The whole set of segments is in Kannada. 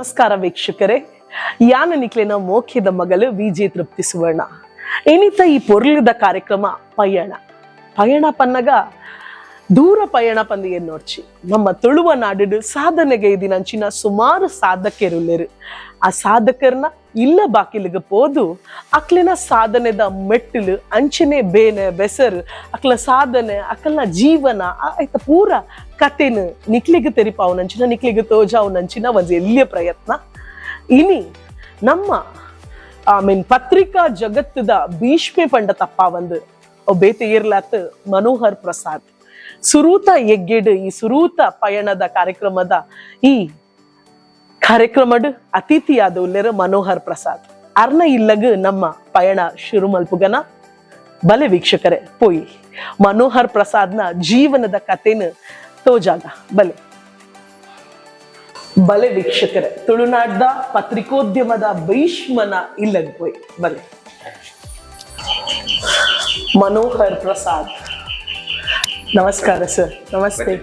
ನಮಸ್ಕಾರ ವೀಕ್ಷಕರೇ, ಯಾನ ನಿಕ್ಲಿನ ಮೋಖ್ಯದ ಮಗಳು ವಿಜಯ ತೃಪ್ತಿ ಸುವರ್ಣ. ಏನಿತ್ತ ಈ ಪೊರ್ಲದ ಕಾರ್ಯಕ್ರಮ ಪಯಣ ಪನ್ನಗ ದೂರ ಪಯಣ ಪಂದಿಗೆ ನೋಡ್ಚಿ ನಮ್ಮ ತುಳುವ ನಾಡು ಸಾಧನೆಗೆ ಇದಿನಂಚಿನ ಸುಮಾರು ಸಾಧಕರುಳ್ಳರು. ಆ ಸಾಧಕರನ್ನ ಇಲ್ಲ ಬಾಕಿಲಿಗೆ ಪೋದು ಅಕ್ಲಿನ ಸಾಧನೆದ ಮೆಟ್ಟಿಲು ಅಂಚನೆ ಬೇನೆ ಬೆಸರು ಅಕ್ಲ ಸಾಧನೆ ಅಕ್ಲನ ಜೀವನ ಆಯ್ತ ಪೂರ ಕಥೆನ ನಿಕ್ಲಿಗೆ ತೆರಿಪಾವನಂಚಿನ ನಿಕ್ಲಿಗೆ ತೋಜಾವನಂಚಿನ ಒಂದು ಎಲ್ಲಿಯ ಪ್ರಯತ್ನ. ಇನಿ ನಮ್ಮ ಪತ್ರಿಕಾ ಜಗತ್ತದ ಭೀಷ್ಮೆ ಪಂಡ ತಪ್ಪ ಒಂದು ಬೇತೆ ಇರ್ಲಾತ್ ಮನೋಹರ್ ಪ್ರಸಾದ್ ಸುರೂತ ಎಗ್ಗೆಡ್ ಈ ಸುರೂತ ಪಯಣದ ಕಾರ್ಯಕ್ರಮದ ಈ ಕಾರ್ಯಕ್ರಮಡ್ ಅತಿಥಿಯಾದ ಉಲ್ಲೇರ ಮನೋಹರ್ ಪ್ರಸಾದ್ ಅರ್ನ ಇಲ್ಲಗ ನಮ್ಮ ಪಯಣ ಶುರು ಮಲ್ಪುಗನ. ಬಲೆ ವೀಕ್ಷಕರೇ ಪೋಯಿ ಮನೋಹರ್ ಪ್ರಸಾದ್ನ ಜೀವನದ ಕಥೆನ ತೋಜಾಗ ಬಲೆ ವೀಕ್ಷಕರೇ, ತುಳುನಾಡ್ದ ಪತ್ರಿಕೋದ್ಯಮದ ಭೀಷ್ಮನ ಇಲ್ಲಗ ಪೋಯಿ ಬಲೆ ಮನೋಹರ್ ಪ್ರಸಾದ್. ನಮಸ್ಕಾರ ಸರ್. ನಮಸ್ತೆ.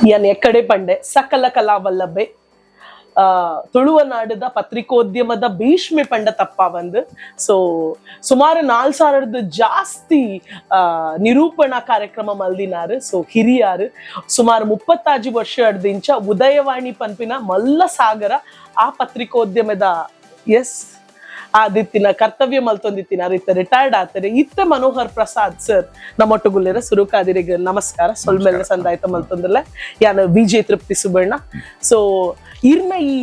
ಯಾನ್ ಎಕ್ಕಡೆ ಪಂಡೆ ಸಕಲ ಕಲಾವಲ್ಲಭೆ ತುಳುವ ನಾಡದ ಪತ್ರಿಕೋದ್ಯಮದ ಭೀಷ್ಮೆ ಪಂಡ ತಪ್ಪ ಒಂದು. ಸೊ ಸುಮಾರು 4000 ಜಾಸ್ತಿ ನಿರೂಪಣಾ ಕಾರ್ಯಕ್ರಮ ಮಲ್ದಿನಾರು. ಸೊ ಹಿರಿಯಾರು ಸುಮಾರು 35 ವರ್ಷ ಅಡ್ದಿಂಚ ಉದಯವಾಣಿ ಪನ್ಪಿನ ಮಲ್ಲ ಸಾಗರ ಆ ಪತ್ರಿಕೋದ್ಯಮದ ಆದಿತ್ತಿನ ಕರ್ತವ್ಯ ಮಲ್ತೊಂದಿತ್ತಿನಾರು. ಇತ್ತ ರಿಟೈರ್ಡ್ ಆತಾರೆ. ಇತ್ತ ಮನೋಹರ್ ಪ್ರಸಾದ್ ಸರ್ ನಮ್ಮೊಟ್ಟುಗುಲ್ಲೇರ ಸುರುಕಾದಿರಿಗೆ ನಮಸ್ಕಾರ. ಸೊಲ್ಮೆಲ್ಲ ಸಂದಾಯ್ತ ಮಲ್ತೊಂದಲ್ಲ ಯಾನ ವಿಜಯ ತೃಪ್ತಿ ಸುವರ್ಣ. ಸೊ ಇರ್ನ ಈ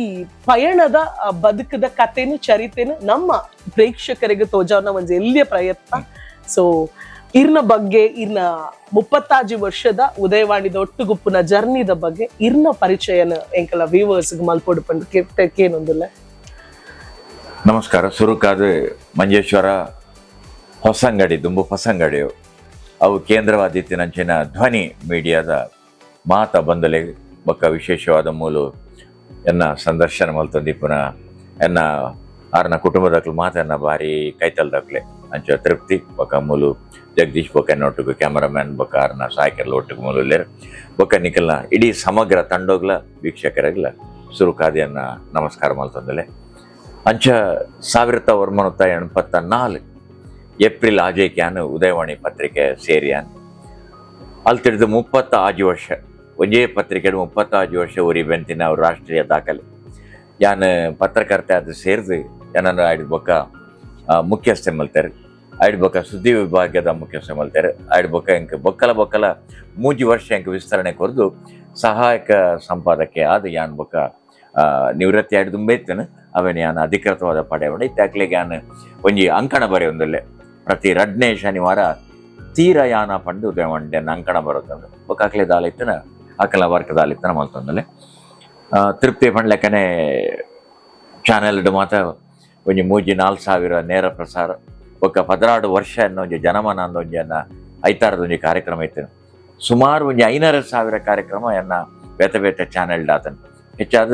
ಪಯಣದ ಬದುಕದ ಕಥೆನು ಚರಿತೆನು ನಮ್ಮ ಪ್ರೇಕ್ಷಕರಿಗೆ ತೋಜಾವನ ಒಂದು ಎಲ್ಲಿಯ ಪ್ರಯತ್ನ. ಸೊ ಇರ್ನ ಬಗ್ಗೆ ಇರ್ನ 35 ವರ್ಷದ ಉದಯವಾಣಿದ ಒಟ್ಟುಗುಪ್ಪುನ ಜರ್ನಿದ ಬಗ್ಗೆ ಇರ್ನ ಪರಿಚಯನ ಎಂಕಲ ವ್ಯೂವರ್ಸ್ ಮಲ್ಪೊಡು ಪಂಡು ಕೇನೊಂದಿಲ್ಲ. ನಮಸ್ಕಾರ. ಸುರುಕಾದ ಮಂಜೇಶ್ವರ ಹೊಸಂಗಡಿ ದುಂಬು ಹೊಸಂಗಡಿಯು ಅವು ಕೇಂದ್ರವಾದಿತ್ತಿನಂಚಿನ ಧ್ವನಿ ಮೀಡಿಯಾದ ಮಾತ ಬಂದಲೆ ಬೊಕ್ಕ ವಿಶೇಷವಾದ ಮೂಲು ಎನ್ನ ಸಂದರ್ಶನ ಮಲ್ತೊಂದಿ ಪುನಃ ಎನ್ನ ಆರ್ನ ಕುಟುಂಬದಕ್ಲು ಮಾತನ್ನ ಭಾರಿ ಕೈತಲ್ದಕ್ಲೆ ಅಂಚ ತೃಪ್ತಿ ಬೊಕ್ಕ ಮೂಲು ಜಗದೀಶ್ ಬೊಕ್ಕ ಎನ್ನೊಟ್ಟಿಗೆ ಕ್ಯಾಮರಾಮ್ಯಾನ್ ಬೊಕ್ಕ ಆರ್ನ ಸಾಯಕರ್ಲ ಒಟ್ಟಿಗೆ ಮೂಲು ಇಲ್ಲೇರು ಬೊಕ್ಕ ನಿಖಲ್ನ ಇಡೀ ಸಮಗ್ರ ತಂಡೋಗ್ಲ ವೀಕ್ಷಕರಿಗ್ಲ ಸುರುಕಾದಿಯನ್ನ ನಮಸ್ಕಾರ ಮಲ್ತೊಂದಲೆ. ಅಂಚ 1984 ಏಪ್ರಿಲ್ ಆಜೇಕ್ಯಾನ್ ಉದಯವಾಣಿ ಪತ್ರಿಕೆ ಸೇರಿಯಾನ್ ಅಲ್ಲಿ ತಿಳಿದು 35 ವರ್ಷ ಒಂದೇ ಪತ್ರಿಕೆ 35 ವರ್ಷ ಉರಿ ಬೆಂತಿನ ಅವ್ರ ರಾಷ್ಟ್ರೀಯ ದಾಖಲೆ. ಯಾನ್ ಪತ್ರಕರ್ತೆ ಅದು ಸೇರಿದು ಏನನ್ನು ಆಯ್ಡು ಬೊಕ್ಕ ಮುಖ್ಯಸ್ಥೆ ಮಲ್ತಾರೆ, ಆಯ್ಡು ಬೊಕ್ಕ ಸುದ್ದಿ ವಿಭಾಗದ ಮುಖ್ಯಸ್ಥೆ ಮಲ್ತಾರೆ, ಆಯ್ಡು ಬೊಕ್ಕ ಎಂಕ್ ಬೊಕ್ಕಲ 3 ವರ್ಷ ಎಂಕ್ ವಿಸ್ತರಣೆ ಕೊರ್ದು ಸಹಾಯಕ ಸಂಪಾದಕ್ಕೆ ಆದ ಯಾನ್ ಬೊಕ್ಕ ನಿವೃತ್ತಿ ಆಯ್ಡು ದುಂಬೈತನು ಅವನ್ ಯಾನ್ ಅಧಿಕೃತವಾದ ಪಡೆಯಬಡ ಇತ್ತಾಕ್ಲೆಗೆ ಯಾನ್ ಒಂಜಿ ಅಂಕಣ ಬರೆಯೊಂದಲ್ಲೇ ಪ್ರತಿ 2ನೇ ಶನಿವಾರ ತೀರ ಯಾನ ಪಂಡು ಉದಯವಾಣಿ ಅಂಕಣ ಬರೋದಂದ್ರೆ ಬೊಕ್ಕಾಕ್ಲೆ ದಾಲಿತ್ತನ ಅಕಲ ವರ್ಕ್ ದಾಲಿತ್ತನ ಮಲ್ತೊಂದಲೆ ತೃಪ್ತಿ ಪಂಡ್ಲೆಕ್ಕನೆ ಚಾನೆಲ್ ಮಾತ ಒಂಜಿ 3-4 ನೇರ ಪ್ರಸಾರ ಬೊಕ್ಕ 16 ವರ್ಷ ಅನ್ನೊಂಜಿ ಜನಮನ ಅಂದೊಂಜಿಯನ್ನ 5 ಕಾರ್ಯಕ್ರಮ ಇತ್ತನು. ಸುಮಾರು ಒಂಜಿ 500,000 ಕಾರ್ಯಕ್ರಮ ಎನ್ನ ಬೇತೆ ಬೇತೆ ಚಾನೆಲ್ ದಾತನು ಹೆಚ್ಚಾದ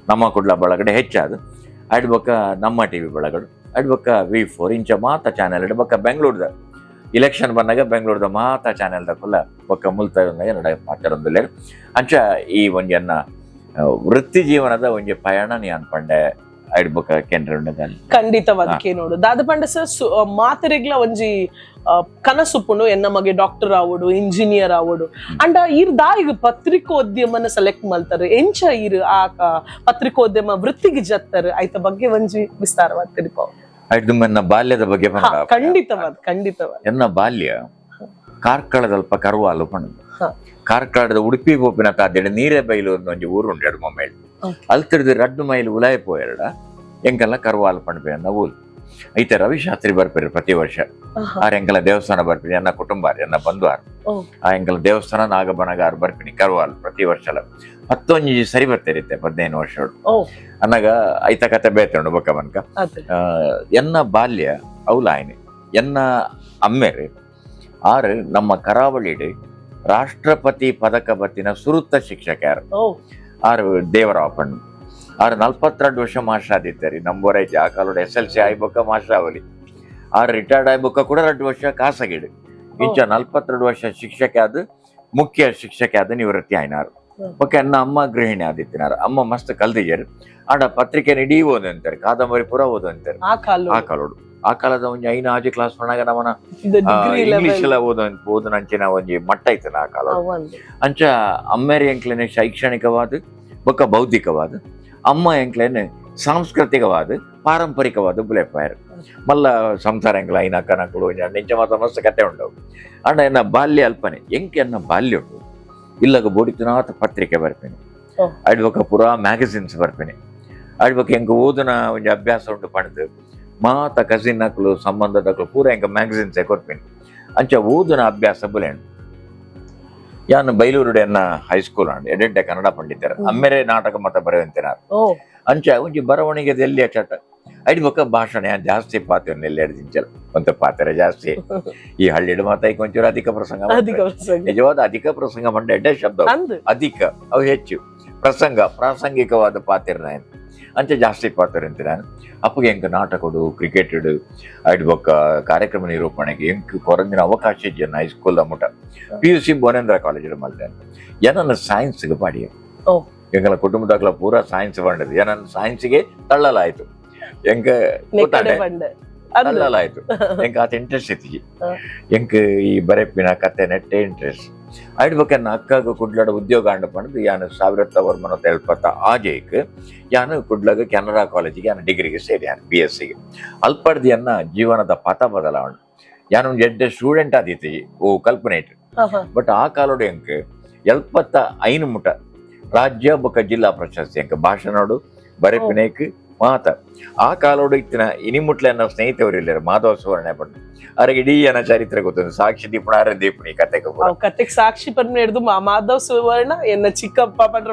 ನಮ್ಮ ಕುಡ್ಲ ಬಳಗಡೆ ಹೆಚ್ಚಾದ ಅಡ್ ಬೊಕ್ಕ ನಮ್ಮ ಟಿವಿ ಬಳಗಡು ಅಡ್ ಬೊಕ್ಕ V4 ಇಂಚ ಮಾತ ಚಾನೆಲ್ ಅಡ್ ಬೊಕ್ಕ ಬೆಂಗಳೂರ್ದ ಇಲೆಕ್ಷನ್ ಬಂದಾಗ ಬೆಂಗಳೂರ್ದ ಮಾತ ಚಾನೆಲ್ದ ಕುಲ್ಲ ಬೊಕ್ಕ ಮುಲ್ತಾಯ ನಡ ಮಾತಾಡೊಂದಿಲ್ಲೇರು ಅಂಚ ಈ ಒಂಜನ್ನ ವೃತ್ತಿ ಜೀವನದ ಒಂಜಿ ಪಯಣ ನೀ ಅನ್ಪಂಡೆ ಅಡ್ ಬೊಕ್ಕ ಕೇಂದ್ರ ಖಂಡಿತವಾದ ಕೇನೋಡು ದಾದ ಪಂಡ ಸರ್ ಮಾತರಿಗ್ಲ ಒಂಜಿ ಕನಸುಪ್ಪುಂಡು ಎನ್ನ ಮಗೆ ಡಾಕ್ಟರ್ ಆವೋಡು ಇಂಜಿನಿಯರ್ ಆವೋಡು ಅಂಡ ಇರ್ ದಾಯಿಗ್ ಪತ್ರಿಕೋದ್ಯಮನ ಸೆಲೆಕ್ಟ್ ಮಲ್ತಾರೆ ಎಂಚ ಇರ್ ಆ ಪತ್ರಿಕೋದ್ಯಮ ವೃತ್ತಿಗೆ ಜತ್ತಾರೆ ಐತ ಬಗ್ಗೆ ಒಂಜಿ ವಿಸ್ತಾರವಾದ ತಿರುಪಾವು. ಎನ್ನ ಬಾಲ್ಯದ ಬಗ್ಗೆ ಖಂಡಿತವಾದ ಎನ್ನ ಬಾಲ್ಯ ಕಾರ್ಕಳದಲ್ಪ ಕರುವಾಲು ಪಂಡು ಕಾರ್ಕಳದ ಉಡುಪಿ ಗೋಪಿನ ತಾದ್ಯಡೆ ನೀರೇ ಬೈಲು ಒಂಜಿ ಊರು ಉಂಡು ಮೊಮ್ಮೇಳಿ ಅಲ್ಲಿ ತಿರ್ದು 2 ಮೈಲ್ ಉಲಾಯಿ ಪೋಯರ್ಡ ಎಂಕಲ್ಲ ಕರುವಾಲು ಪಂಡ್ಪೆ ಅನ್ನ ಊರು ಐತೆ ರವಿಶಾಸ್ತ್ರಿ ಬರ್ಪೇರಿ ಪ್ರತಿ ವರ್ಷ ಆರ್ ಎಂಕಲ ದೇವಸ್ಥಾನ ಬರ್ಪಿನಿ ಎನ್ನ ಕುಟುಂಬ ಎನ್ನ ಬಂಧುವಾರ್ ಆ ಎಂಕಲ ದೇವಸ್ಥಾನ ನಾಗಬನಗಾರ ಬರ್ಪಿನಿ ಕರ್ವಾಲ್ ಪ್ರತಿ ವರ್ಷ 11 ಸರಿ ಬರ್ತೇರಿತ್ತೆ 15 ವರ್ಷ ಅನ್ನಗ ಐತ ಕತೆ ಬೇತುಂಡು ಬೊಕ್ಕ ಬನ್ಕ ಎನ್ನ ಬಾಲ್ಯ ಅವಲಾಯ್ನೆ ಎನ್ನ ಅಮ್ಮೆರು ಆರು ನಮ್ಮ ಕರಾವಳಿಡು ರಾಷ್ಟ್ರಪತಿ ಪದಕ ಬತ್ತಿನ ಸುರುತ್ತ ಶಿಕ್ಷಕರು ಆರು ದೇವರಾಪಣ್ಣ ಆರು 42 ವರ್ಷ ಮಾಸ್ಟರ್ ಆದಿದ್ದಾರೆ ನಂಬೋರೈತಿ ಆ ಕಾಲೋಡ SLC ಆಯ್ಬೊಕ್ಕ ಮಾಸ್ಟರ್ ಅವಲಿ ಆರು ರಿಟೈರ್ಡ್ ಆಯ್ಬೊಕ್ಕ ಕೂಡ 2 ವರ್ಷ ಖಾಸಗಿಡು ಇಂಚ 42 ವರ್ಷ ಶಿಕ್ಷಕ ಆದ ಮುಖ್ಯ ಶಿಕ್ಷಕ ಆದ ನಿವೃತ್ತಿ ಆಯ್ನಾರು ಓಕೆ ಅನ್ನ ಅಮ್ಮ ಗೃಹಿಣಿ ಆದಿತ್ತಿನಾರು ಅಮ್ಮ ಮಸ್ತ್ ಕಲ್ದಿಜರು ಆಡ ಪತ್ರಿಕೆ ಇಡೀ ಓದಂತಾರೆ ಕಾದಂಬರಿ ಪೂರ ಓದಂತಾರೆ ಆ ಕಾಲೋಡು ಆ ಕಾಲದ ಒಂಜಿ 5 ಕ್ಲಾಸ್ ಪಣಾಗ ನಮ್ಮನ ಇಂಗ್ಲಿಷ್ ಎಲ್ಲ ಓದನಂಚಿನ ಒಂಜಿ ಮಟ್ಟ ಐತನ ಆ ಕಾಲ ಅಂಚ ಅಮ್ಮೇರಿ ಎಂಕ್ಲೇನೆ ಶೈಕ್ಷಣಿಕವಾದ ಬೊಕ್ಕ ಬೌದ್ಧಿಕವಾದ ಅಮ್ಮ ಎಂಕ್ಲೇನೆ ಸಾಂಸ್ಕೃತಿಕವಾದ ಪಾರಂಪರಿಕವಾದ ಬುಲೆಪಾಯರ್ ಮಲ್ಲ ಸಂಸಾರ ಎಂಕ್ಲ ಐನ ಕನಕಳು ನಿಂಚ ಮಾತ್ರ ಮಸ್ತ್ ಕತೆ ಉಂಡವು ಅಂಡ ಎನ್ನ ಬಾಲ್ಯ ಅಲ್ಪನೆ ಎಂಕೆ ಎನ್ನ ಬಾಲ್ಯ ಉಂಟು ಇಲ್ಲಗ ಬೋಡಿತನಾಥ ಪತ್ರಿಕೆ ಬರ್ಪೇನೆ ಅಡ್ಬೊಕ್ಕ ಪುರಾ ಮ್ಯಾಗಝಿನ್ಸ್ ಬರ್ಪೇನೆ ಅಡ್ಬೊಕ್ಕ ಎಂಕ ಓದನ ಒಂಜಿ ಅಭ್ಯಾಸ ಉಂಟು ಪಣದು ಮಾತ ಕಸಿನ್ ನಕ್ಲು ಸಂಬಂಧದಕ್ಲು ಪೂರ ಎಂಕ ಮ್ಯಾಗಝಿನ್ಸೇ ಕೊರ್ಪೇನೆ ಅಂಚ ಓದನ ಅಭ್ಯಾಸ ಬುಲೆಂಡು ಯಾನು ಬೈಲೂರುಡೆ ಎನ್ನ ಹೈಸ್ಕೂಲ್ ಅಂಡ್ ಎಡೆಡ್ಡೆ ಕನ್ನಡ ಪಂಡಿತರ ಅಮ್ಮೆರೆ ನಾಟಕ ಮತ ಬರೆಯುವಂತೆನಾರು ಅಂಚ ಒಂಜಿ ಬರವಣಿಗೆ ಎಲ್ಲಿಯ ಚಟ ಅಡಿಬೊಕ್ಕ ಭಾಷಣ ಜಾಸ್ತಿ ಪಾತ್ರ ಎಲ್ಲಿ ಎಡ್ದಿಂಚಲ್ಲ ಒಂತ ಪಾತ್ರ ಜಾಸ್ತಿ ಈ ಹಳ್ಳಿಡು ಮಾತ ಕೊಂಚೂರು ಅಧಿಕ ಪ್ರಸಂಗ ನಿಜವಾದ ಅಧಿಕ ಪ್ರಸಂಗ ಮಂಡ ಎಡ್ಡೆ ಶಬ್ದ ಅಧಿಕ ಅವು ಹೆಚ್ಚು ಪ್ರಸಂಗ ಪ್ರಾಸಂಗಿಕವಾದ ಪಾತ್ರ ಅಂಚೆ ಜಾಸ್ತಿ ಪಾತ್ರ ಅಂತ ನಾನು ಅಪ್ಪಗೆ ಎಂಕ ನಾಟಕಡು ಕ್ರಿಕೆಟ್ ಅಡ್ಬೊಕ್ಕ ಕಾರ್ಯಕ್ರಮ ನಿರೂಪಣೆಗೆ ಎಂಕ್ ಕೊರಂದಿನ ಅವಕಾಶ ಇಜ್ಜನ ಹೈಸ್ಕೂಲ್ ಮುಟ PUC ಬೋನೇಂದ್ರ ಕಾಲೇಜ್ ಮಲ್ತೇನೆ ಏನನ್ನ ಸೈನ್ಸ್ಗೆ ಪಾಡಿ ಎಂಕಲ ಕುಟುಂಬದಾಗ್ಲ ಪೂರ ಸೈನ್ಸ್ ಬಂಡದು ಏನನ್ನ ಸೈನ್ಸ್ಗೆ ತಳ್ಳಲಾಯ್ತು ಎಂಕ ತಳ್ಳಲಾಯ್ತು ಎಂಕ ಆತ ಇಂಟ್ರೆಸ್ಟ್ ಇತ್ತಿಜಿ ಎಂಕ ಈ ಬರೆಪಿನ ಕತೆ ನೆಟ್ಟೆ ಇಂಟ್ರೆಸ್ಟ್ ಅಡ್ಬೊಕ್ಕ ಅಕ್ಕಾಗ ಕುಡ್ಲಡ ಉದ್ಯೋಗ ಅಂಡ ಪಂಡು ಯಾನು 1970 ಆಜೇಕ್ ಯಾನು ಕುಡ್ಲಗ ಕೆನರಾ ಕಾಲೇಜಿಗೆ ಯಾನು ಡಿಗ್ರಿಗೆ ಸೇರಿ ಯಾನು BSc ಅಲ್ಪಡ್ದು ಎನ್ನ ಜೀವನದ ಪಥ ಬದಲಾವಣೆ ಯಾನು ಎಡ್ಡೆ ಸ್ಟೂಡೆಂಟ್ ಆದಿತ್ತಿ ಓ ಕಲ್ಪನೆ ಇಟ್ಟು ಬಟ್ ಆ ಕಾಲೋಡು ಎಂಕ್ 75 ಮುಟ ರಾಜ್ಯ ಬೊಕ್ಕ ಜಿಲ್ಲಾ ಪ್ರಶಸ್ತಿ ಎಂಕ ಭಾಷಣೋಡು ಬರೆಪಿನೇಕ್ ಮಾತ ಆ ಕಾಲೋಡು ಇತ್ತಿನ ಇನಿಮುಟ್ಲೆ ಅನ್ನೋ ಸ್ನೇಹಿತವರು ಇಲ್ಲರು ಮಾಧವ ಸುವರ್ಣ ಪಂಡು ಅವ್ರಿಗೆ ಇಡೀ ಅನ್ನ ಚರಿತ್ರೆ ಗೊತ್ತೊಂದು ಸಾಕ್ಷಿ ದೀಪಣ ದೀಪಣಿ ಕತೆಗೆ ಸಾಕ್ಷಿ ಪರ್ನ ಹಿಡಿದು ಮಾಧವ್ ಸುವರ್ಣ ಎನ್ನ ಚಿಕ್ಕಪ್ಪ ಪಂಡ್ರ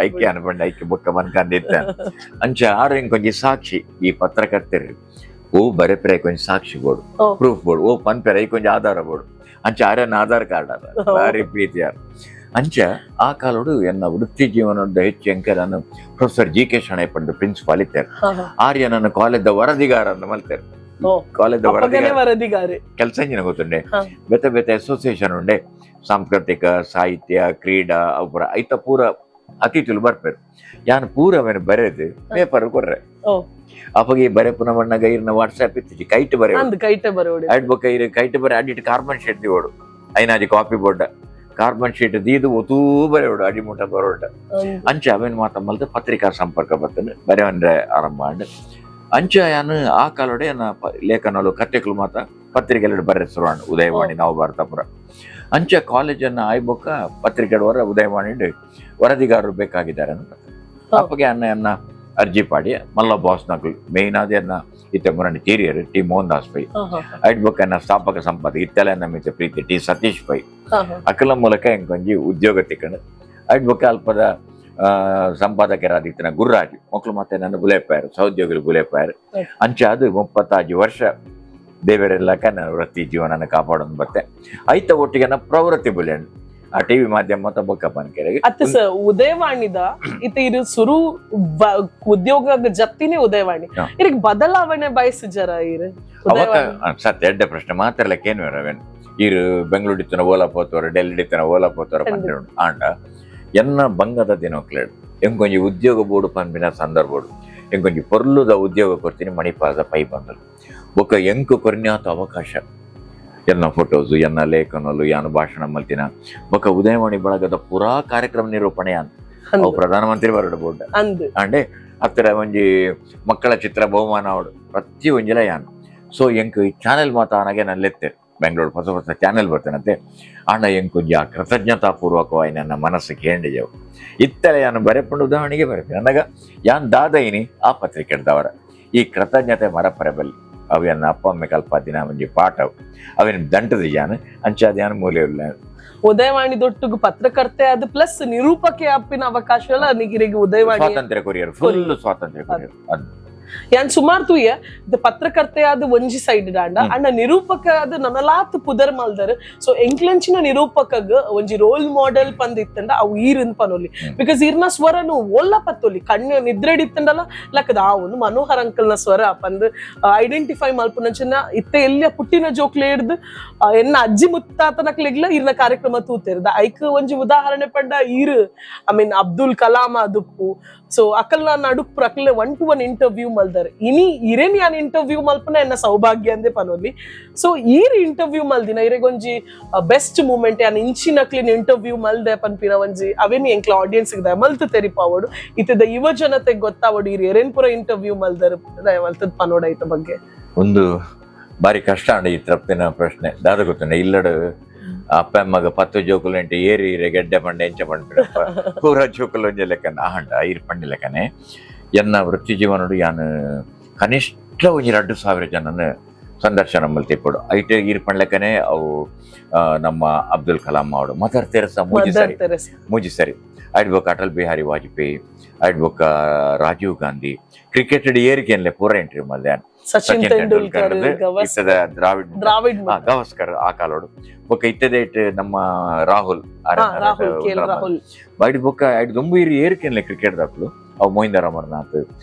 ಐಕ್ಯ ಅನ್ಪಂಡು ಐಕ್ಯ ಬೊಕ್ಕ ಮನ್ಕಂದಿತ್ತ ಅಂಚ ಆರು ಕೊಂಚ ಸಾಕ್ಷಿ ಈ ಪತ್ರಕರ್ತರು ಓ ಬರೆಪೆರೆ ಕೊಂಚ ಸಾಕ್ಷಿ ಬೋರ್ಡು ಪ್ರೂಫ್ ಬೋರ್ಡು ಓ ಪನ್ಪೆರೆ ಕೊಂಚ ಆಧಾರ ಬೋರ್ಡು ಅಂಚ ಆರ್ಯನ ಆಧಾರ್ ಕಾರ್ಡ್ ಅದ ಭಾರಿ ಪ್ರೀತಿ ಯಾರು ಅಂಚ ಆ ಕಾಲೋಡು ಎನ್ನ ವೃತ್ತಿ ಜೀವನದ ಹೆಚ್ಚು ಎಂಕ ನಾನು professor GK Shenoy Pandu principal ಇತ್ತೇನೆ ಆರ್ಯ ನನ್ನ ಕಾಲೇಜ್ ವರದಿಗಾರ ಅಂತ ಮಲ್ತೇನೆ ಕಾಲೇಜ್ ವರದಿಗಾರ ಕೆಲಸ ಗೊತ್ತುಂಡೆ ಬೇತೆ ಬೇತೆ ಅಸೋಸಿಯೇಷನ್ ಉಂಡೆ ಸಾಂಸ್ಕೃತಿಕ ಸಾಹಿತ್ಯ ಕ್ರೀಡಾ ಅವುರ ಐತ ಪೂರ ಅತಿಥಿಲು ಬರ್ಪೇರು ಯಾನು ಪೂರವೇನು ಬರೆದು ಪೇಪರ್ ಕೊರ್ರೆ ಅಪ್ಪಗೆ ಬರೆ ಪುನಃ ಬಣ್ಣ ಗೈರ್ನ ವಾಟ್ಸ್ಆಪ್ ಇತ್ತಿಜಿ ಕೈಟ್ ಬರೆ ಅಡ್ಬೊಕ್ಕ ಇರು ಕೈಟ್ ಬರೆ ಅಡಿಟ್ ಕಾರ್ಬನ್ ಶೀಟ್ ದಿವೋಡು ಐನಾಜಿ ಕಾಪಿ ಬೋರ್ಡ ಕಾರ್ಬನ್ ಶೀಟ್ ದೀದು ಒತೂ ಬರೆಯೋಡು ಅಡಿಮುಟ ಬರೋಡ ಅಂಚ ಅವೇನು ಮಾತ ಮಲ್ತು ಪತ್ರಿಕಾ ಸಂಪರ್ಕ ಬರ್ತದೆ ಬರೆವಂದ್ರೆ ಆರಂಭ ಅಂಡ್ ಅಂಚ ಯಾನು ಆ ಕಾಲೋಡೆ ನನ್ನ ಲೇಖನಗಳು ಕಥೆಗಳು ಮಾತ ಪತ್ರಿಕೆಗಳು ಬರೆದು ಶುರುವಾಂಡು ಉದಯವಾಣಿ ನಾವು ಭಾರತಪುರ ಅಂಚ ಕಾಲೇಜನ್ನ ಆಯ್ಬೊಕ್ಕ ಪತ್ರಿಕೆ ಹೊರ ಉದಯವಾಣಿ ವರದಿಗಾರರು ಬೇಕಾಗಿದ್ದಾರೆ ಅಂತ ಅಪ್ಪಗೆ ಅನ್ನ ಅರ್ಜಿ ಪಾಡಿ ಮಲ್ಲ ಬಾಸ್ ನಕಲು ಮೇನ್ ಆದ ಇತ್ತ ಮುರಣಿ ತೀರಿಯರು ಟಿ ಮೋಹನ್ ದಾಸ್ ಪೈ ಅಡ್ಬೊಕ್ಕ ಸ್ಥಾಪಕ ಸಂಪಾದಕ ಇತ್ತೆಲ್ಲ ನಮ್ಮಿತ ಪ್ರೀತಿ ಟಿ ಸತೀಶ್ ಪೈ ಅಕಲ ಮೂಲಕ ಎಂಕೊಂಜಿ ಉದ್ಯೋಗ ತಿಕ್ಕಂಡು ಅಡ್ಬೊಕ್ಕ ಅಲ್ಪದ ಸಂಪಾದಕರಾದಿತ್ತಿನ ಗುರ್ರಾಜು ಮಕ್ಕಳು ಮತ್ತೆ ನನ್ನ ಬುಲೆಪಾಯರು ಸಹೋದ್ಯೋಗಿಗಳು ಬುಲೆಪಾಯರು ಅಂಚ ಅದು 35 ವರ್ಷ ದೇವರೆಲ್ಲಕ ನನ್ನ ವೃತ್ತಿ ಜೀವನ ಕಾಪಾಡೋದು ಬತ್ತೆ ಐತ ಒಟ್ಟಿಗೆ ನಾ ಪ್ರವೃತ್ತಿ ಬುಲೆಂಡು ಆ ಟಿವಿ ಮಾಧ್ಯಮ ಬೊಕ್ಕ ಪನ್ಕೆರೆಗೆ ಅತ್ತ ಸ ಉದಯವಾಣಿದ ಇತ ಇರು ಸುರು ಉದ್ಯೋಗ ಜತ್ತಿನೇ ಉದಯವಾಣಿ ಇರಿಗೆ ಬದಲಾವಣೆ ಬಯಸು ಜರ ಇರು ಅವಕ್ಕ ಸತ್ಯ ಎಡ್ಡೆ ಪ್ರಶ್ನೆ ಮಾತಾಡ್ಲಕ್ಕೆ ಏನು ರವೇನ್ ಇರು ಬೆಂಗಳೂರು ಇತ್ತನ ಓಲಾ ಪೋತವರ ಡೆಲ್ಲಿ ಇತ್ತನ ಓಲಾ ಪೋತವರ ಪಂಡ ಆಂಡ ಎನ್ನ ಬಂಗದ ದಿನಕ್ಲೇಡು ಎಂಕೊಂಜಿ ಉದ್ಯೋಗ ಬೋರ್ಡು ಪಂಪಿನ ಸಂದರ್ಭಡು ಎಂಕೊಂಜಿ ಪೊರ್ಲುದ ಉದ್ಯೋಗ ಕೊಡ್ತೀನಿ ಮಣಿಪಾದ ಪೈ ಬಂದಲು ಬೊಕ್ಕ ಎಂಕು ಕೊರ್ನ್ಯಾತ ಅವಕಾಶ ಎನ್ನ ಫೋಟೋಸ್ ಎನ್ನ ಲೇಖನಲು ಯಾನು ಭಾಷಣ ಮಲ್ತಿನ ಬೊಕ್ಕ ಉದಯವಾಣಿ ಬಳಗದ ಪುರಾ ಕಾರ್ಯಕ್ರಮ ನಿರೂಪಣೆ ಅವು ಪ್ರಧಾನಮಂತ್ರಿ ಬರೋಡು ಬೋರ್ಡ್ ಅಂಡೆ ಹತ್ತಿರ ಒಂಜಿ ಮಕ್ಕಳ ಚಿತ್ರ ಬಹುಮಾನ ಅವಡು ಪ್ರತಿ ಒಂಜಿಲ ಯಾನು ಸೊ ಎಂಕು ಈ ಚಾನೆಲ್ ಮಾತ ಆನಾಗೆ ನಾನು ಲೆತ್ತೇನೆ ಬೆಂಗಳೂರು ಹೊಸ ಹೊಸ ಚಾನೆಲ್ ಬರ್ತೇನಂತೆ ಅಣ್ಣ ಎಂಕೊಂಜಿ ಆ ಕೃತಜ್ಞತಾಪೂರ್ವಕವಾಗಿ ನನ್ನ ಮನಸ್ಸಿಗೆ ಕೇಂಡಿದೆವು ಇತ್ತಲೆ ಯಾನು ಬರೆಪಂಡು ಉದಾಹರಣೆಗೆ ಬರೆಪೇನೆ ಅಂದಾಗ ಯಾನ್ ದಾದಯಿನಿ ಆ ಪತ್ರಿಕೆ ಹಿಡ್ದವರ ಈ ಕೃತಜ್ಞತೆ ಮರಪರಬಲ್ಲಿ ಅವನ್ನ ಅಪ್ಪ ಅಮ್ಮ ಕಲ್ಪ ದಿನ ಒಂಜಿ ಪಾಠ ಅವನ ದಂಟದ ಜಾನ ಅಂಚಾದ್ಯಾನ ಮೂಲೆ ಉಳ್ಳ ಉದಯವಾಣಿ ದೊಟ್ಟುಗು ಪತ್ರಕರ್ತೆ ಅದು ಪ್ಲಸ್ ನಿರೂಪಕೆ ಅಪ್ಪಿನ ಅವಕಾಶ ಎಲ್ಲ ನಿಗಿರಿಗೆ ಉದಯವಾಣಿ ಸ್ವಾತಂತ್ರ್ಯ ಕೊರಿಯರ್ ಫುಲ್ ಸ್ವಾತಂತ್ರ್ಯ ಕೊರಿಯರ್ ಯಾನ್ ಸುಮಾರು ತೂಯ ಇದು ಪತ್ರಕರ್ತೆ ಅದು ಒಂಜಿ ಸೈಡ್ ದಾಂಡ ಅಣ್ಣ ನಿರೂಪಕ ಅದು ನಮಲಾತ್ ಪುದರ್ ಮಲ್ದರ್ ಸೊ ಎಂಕ್ಲೆಂಚಿನ ನಿರೂಪಕಗ್ ಒಂಜಿ ರೋಲ್ ಮಾಡೆಲ್ ಪಂದಿತ್ತಂಡ ಅವು ಈರಿನ್ ಪನೊಲಿ ಬಿಕಾಸ್ ಈರ್ನ ಸ್ವರನು ಒಲ್ಲ ಪತ್ತೊಲಿ ಕಣ್ಣು ನಿದ್ರೆಡಿತ್ತಂಡಲ್ಲ ಲಕ್ಕದ ಅವನು ಮನೋಹರ್ ಅಂಕಲ್ನ ಸ್ವರ ಪಂದ್ ಐಡೆಂಟಿಫೈ ಮಲ್ಪುನಂಚಿನ ಇತ್ತೆ ಎಲ್ಲಿಯ ಪುಟ್ಟಿನ ಜೋಕ್ಲೆ ಹಿಡ್ದು ಎನ್ನ ಅಜ್ಜಿ ಮುತ್ತಾತನಕ್ಲೆಗ್ಲ ಈರ್ನ ಕಾರ್ಯಕ್ರಮ ತೂತಿರ್ದ ಐಕ್ ಒಂಜಿ ಉದಾಹರಣೆ ಪಂಡ ಈರ್ ಐ ಮೀನ್ ಅಬ್ದುಲ್ ಕಲಾಂ ಅದುಪ್ಪು ಸೊ ಅಕಲ್ನ ನಡುಕ್ ಅಕಲ್ನ 1-to-1 ಇಂಟರ್ವ್ಯೂ ಮಲ್ದರ್ ಇನಿ ಇರೇನ್ ಯಾನ್ ಇಂಟರ್ವ್ಯೂ ಮಲ್ಪನ ಎನ್ನ ಸೌಭಾಗ್ಯ ಅಂದೆ ಪನೊಲಿ ಸೊ ಈರ್ ಇಂಟರ್ವ್ಯೂ ಮಲ್ದಿನ ಇರೆಗೊಂಜಿ ಬೆಸ್ಟ್ ಮೂಮೆಂಟ್ ಯಾನ್ ಇಂಚಿನಕ್ಲಿನ ಇಂಟರ್ವ್ಯೂ ಮಲ್ದೆ ಪನ್ಪಿನ ಒಂಜಿ ಅವೇನಿ ಎಂಕ್ಲ ಆಡಿಯನ್ಸ್ ದ ಮಲ್ತು ತೆರಿಪಾವಡು ಇತ್ತದ ಯುವ ಜನತೆಗೆ ಗೊತ್ತಾವಡು ಈರ್ ಎರೇನ್ ಪುರ ಇಂಟರ್ವ್ಯೂ ಮಲ್ದರ್ ಮಲ್ತದ ಪನೋಡ ಐತ ಬಗ್ಗೆ ಒಂದು ಬಾರಿ ಕಷ್ಟ ಅಂಡ ಈ ತಪ್ಪಿನ ಪ್ರಶ್ನೆ ದಾದ ಗೊತ್ತಂಡ ಇಲ್ಲಡ ಅಪ್ಪ ಅಮ್ಮಗ 10 ಜೋಕುಲು ಎಂಟು ಏರಿ ಗೆಡ್ಡೆ ಪಂಡ ಎಂಚ ಪಂಡ ಪೂರ ಜೋಕುಲು ಒಂಜೆ ಲೆಕ್ಕನ ಆಂಡ ಐರ್ ಪಂಡಿ ಲೆಕ್ಕನೆ ಎನ್ನ ವೃತ್ತಿ ಜೀವನಡು ಯಾನು ಕನಿಷ್ಠ ಒಂಜಿ 2,000 ಜನನ ಸಂದರ್ಶನ ಮಲ್ತಿಪ್ಪಡು ಐಟೆ ಈರ್ ಪಂಡ್ಲೆಕ್ಕನೆ ಅವು ನಮ್ಮ ಅಬ್ದುಲ್ ಕಲಾಂ ಅವಡು ಮದರ್ ತೆರೆಸಾ ಮೂಜಿ ಸರಿ ಆಡ್ಬೇಕು ಅಟಲ್ ಬಿಹಾರಿ ವಾಜಪೇಯಿ ಆಡ್ಬೇಕು ರಾಜೀವ್ ಗಾಂಧಿ ಕ್ರಿಕೆಟ್ ಏರಿಕೆನ್ಲೆ ಪೂರ ಎಂಟ್ರಿ ಮಲ್ದೆ ಸಚಿನ್ ತೆಂಡೂಲ್ಕರ್ ದ್ರಾವಿಡ್ ಗವಾಸ್ಕರ್ ಆ ಕಾಲೋಡು ಬೊಕ್ಕ ಇತ್ತದ ಇಟ್ಟು ನಮ್ಮ ರಾಹುಲ್ ಬೈಡ್ ಬೊಕ್ಕ ಐಡ್ ದೊಂಬು ಇರಿ ಏರಿಕೆನ್ಲೆ ಕ್ರಿಕೆಟ್ ದಾಕ್ಲು ಅವು ಮೋಹಿಂದರ್ ಅಮರ್ನಾಥ್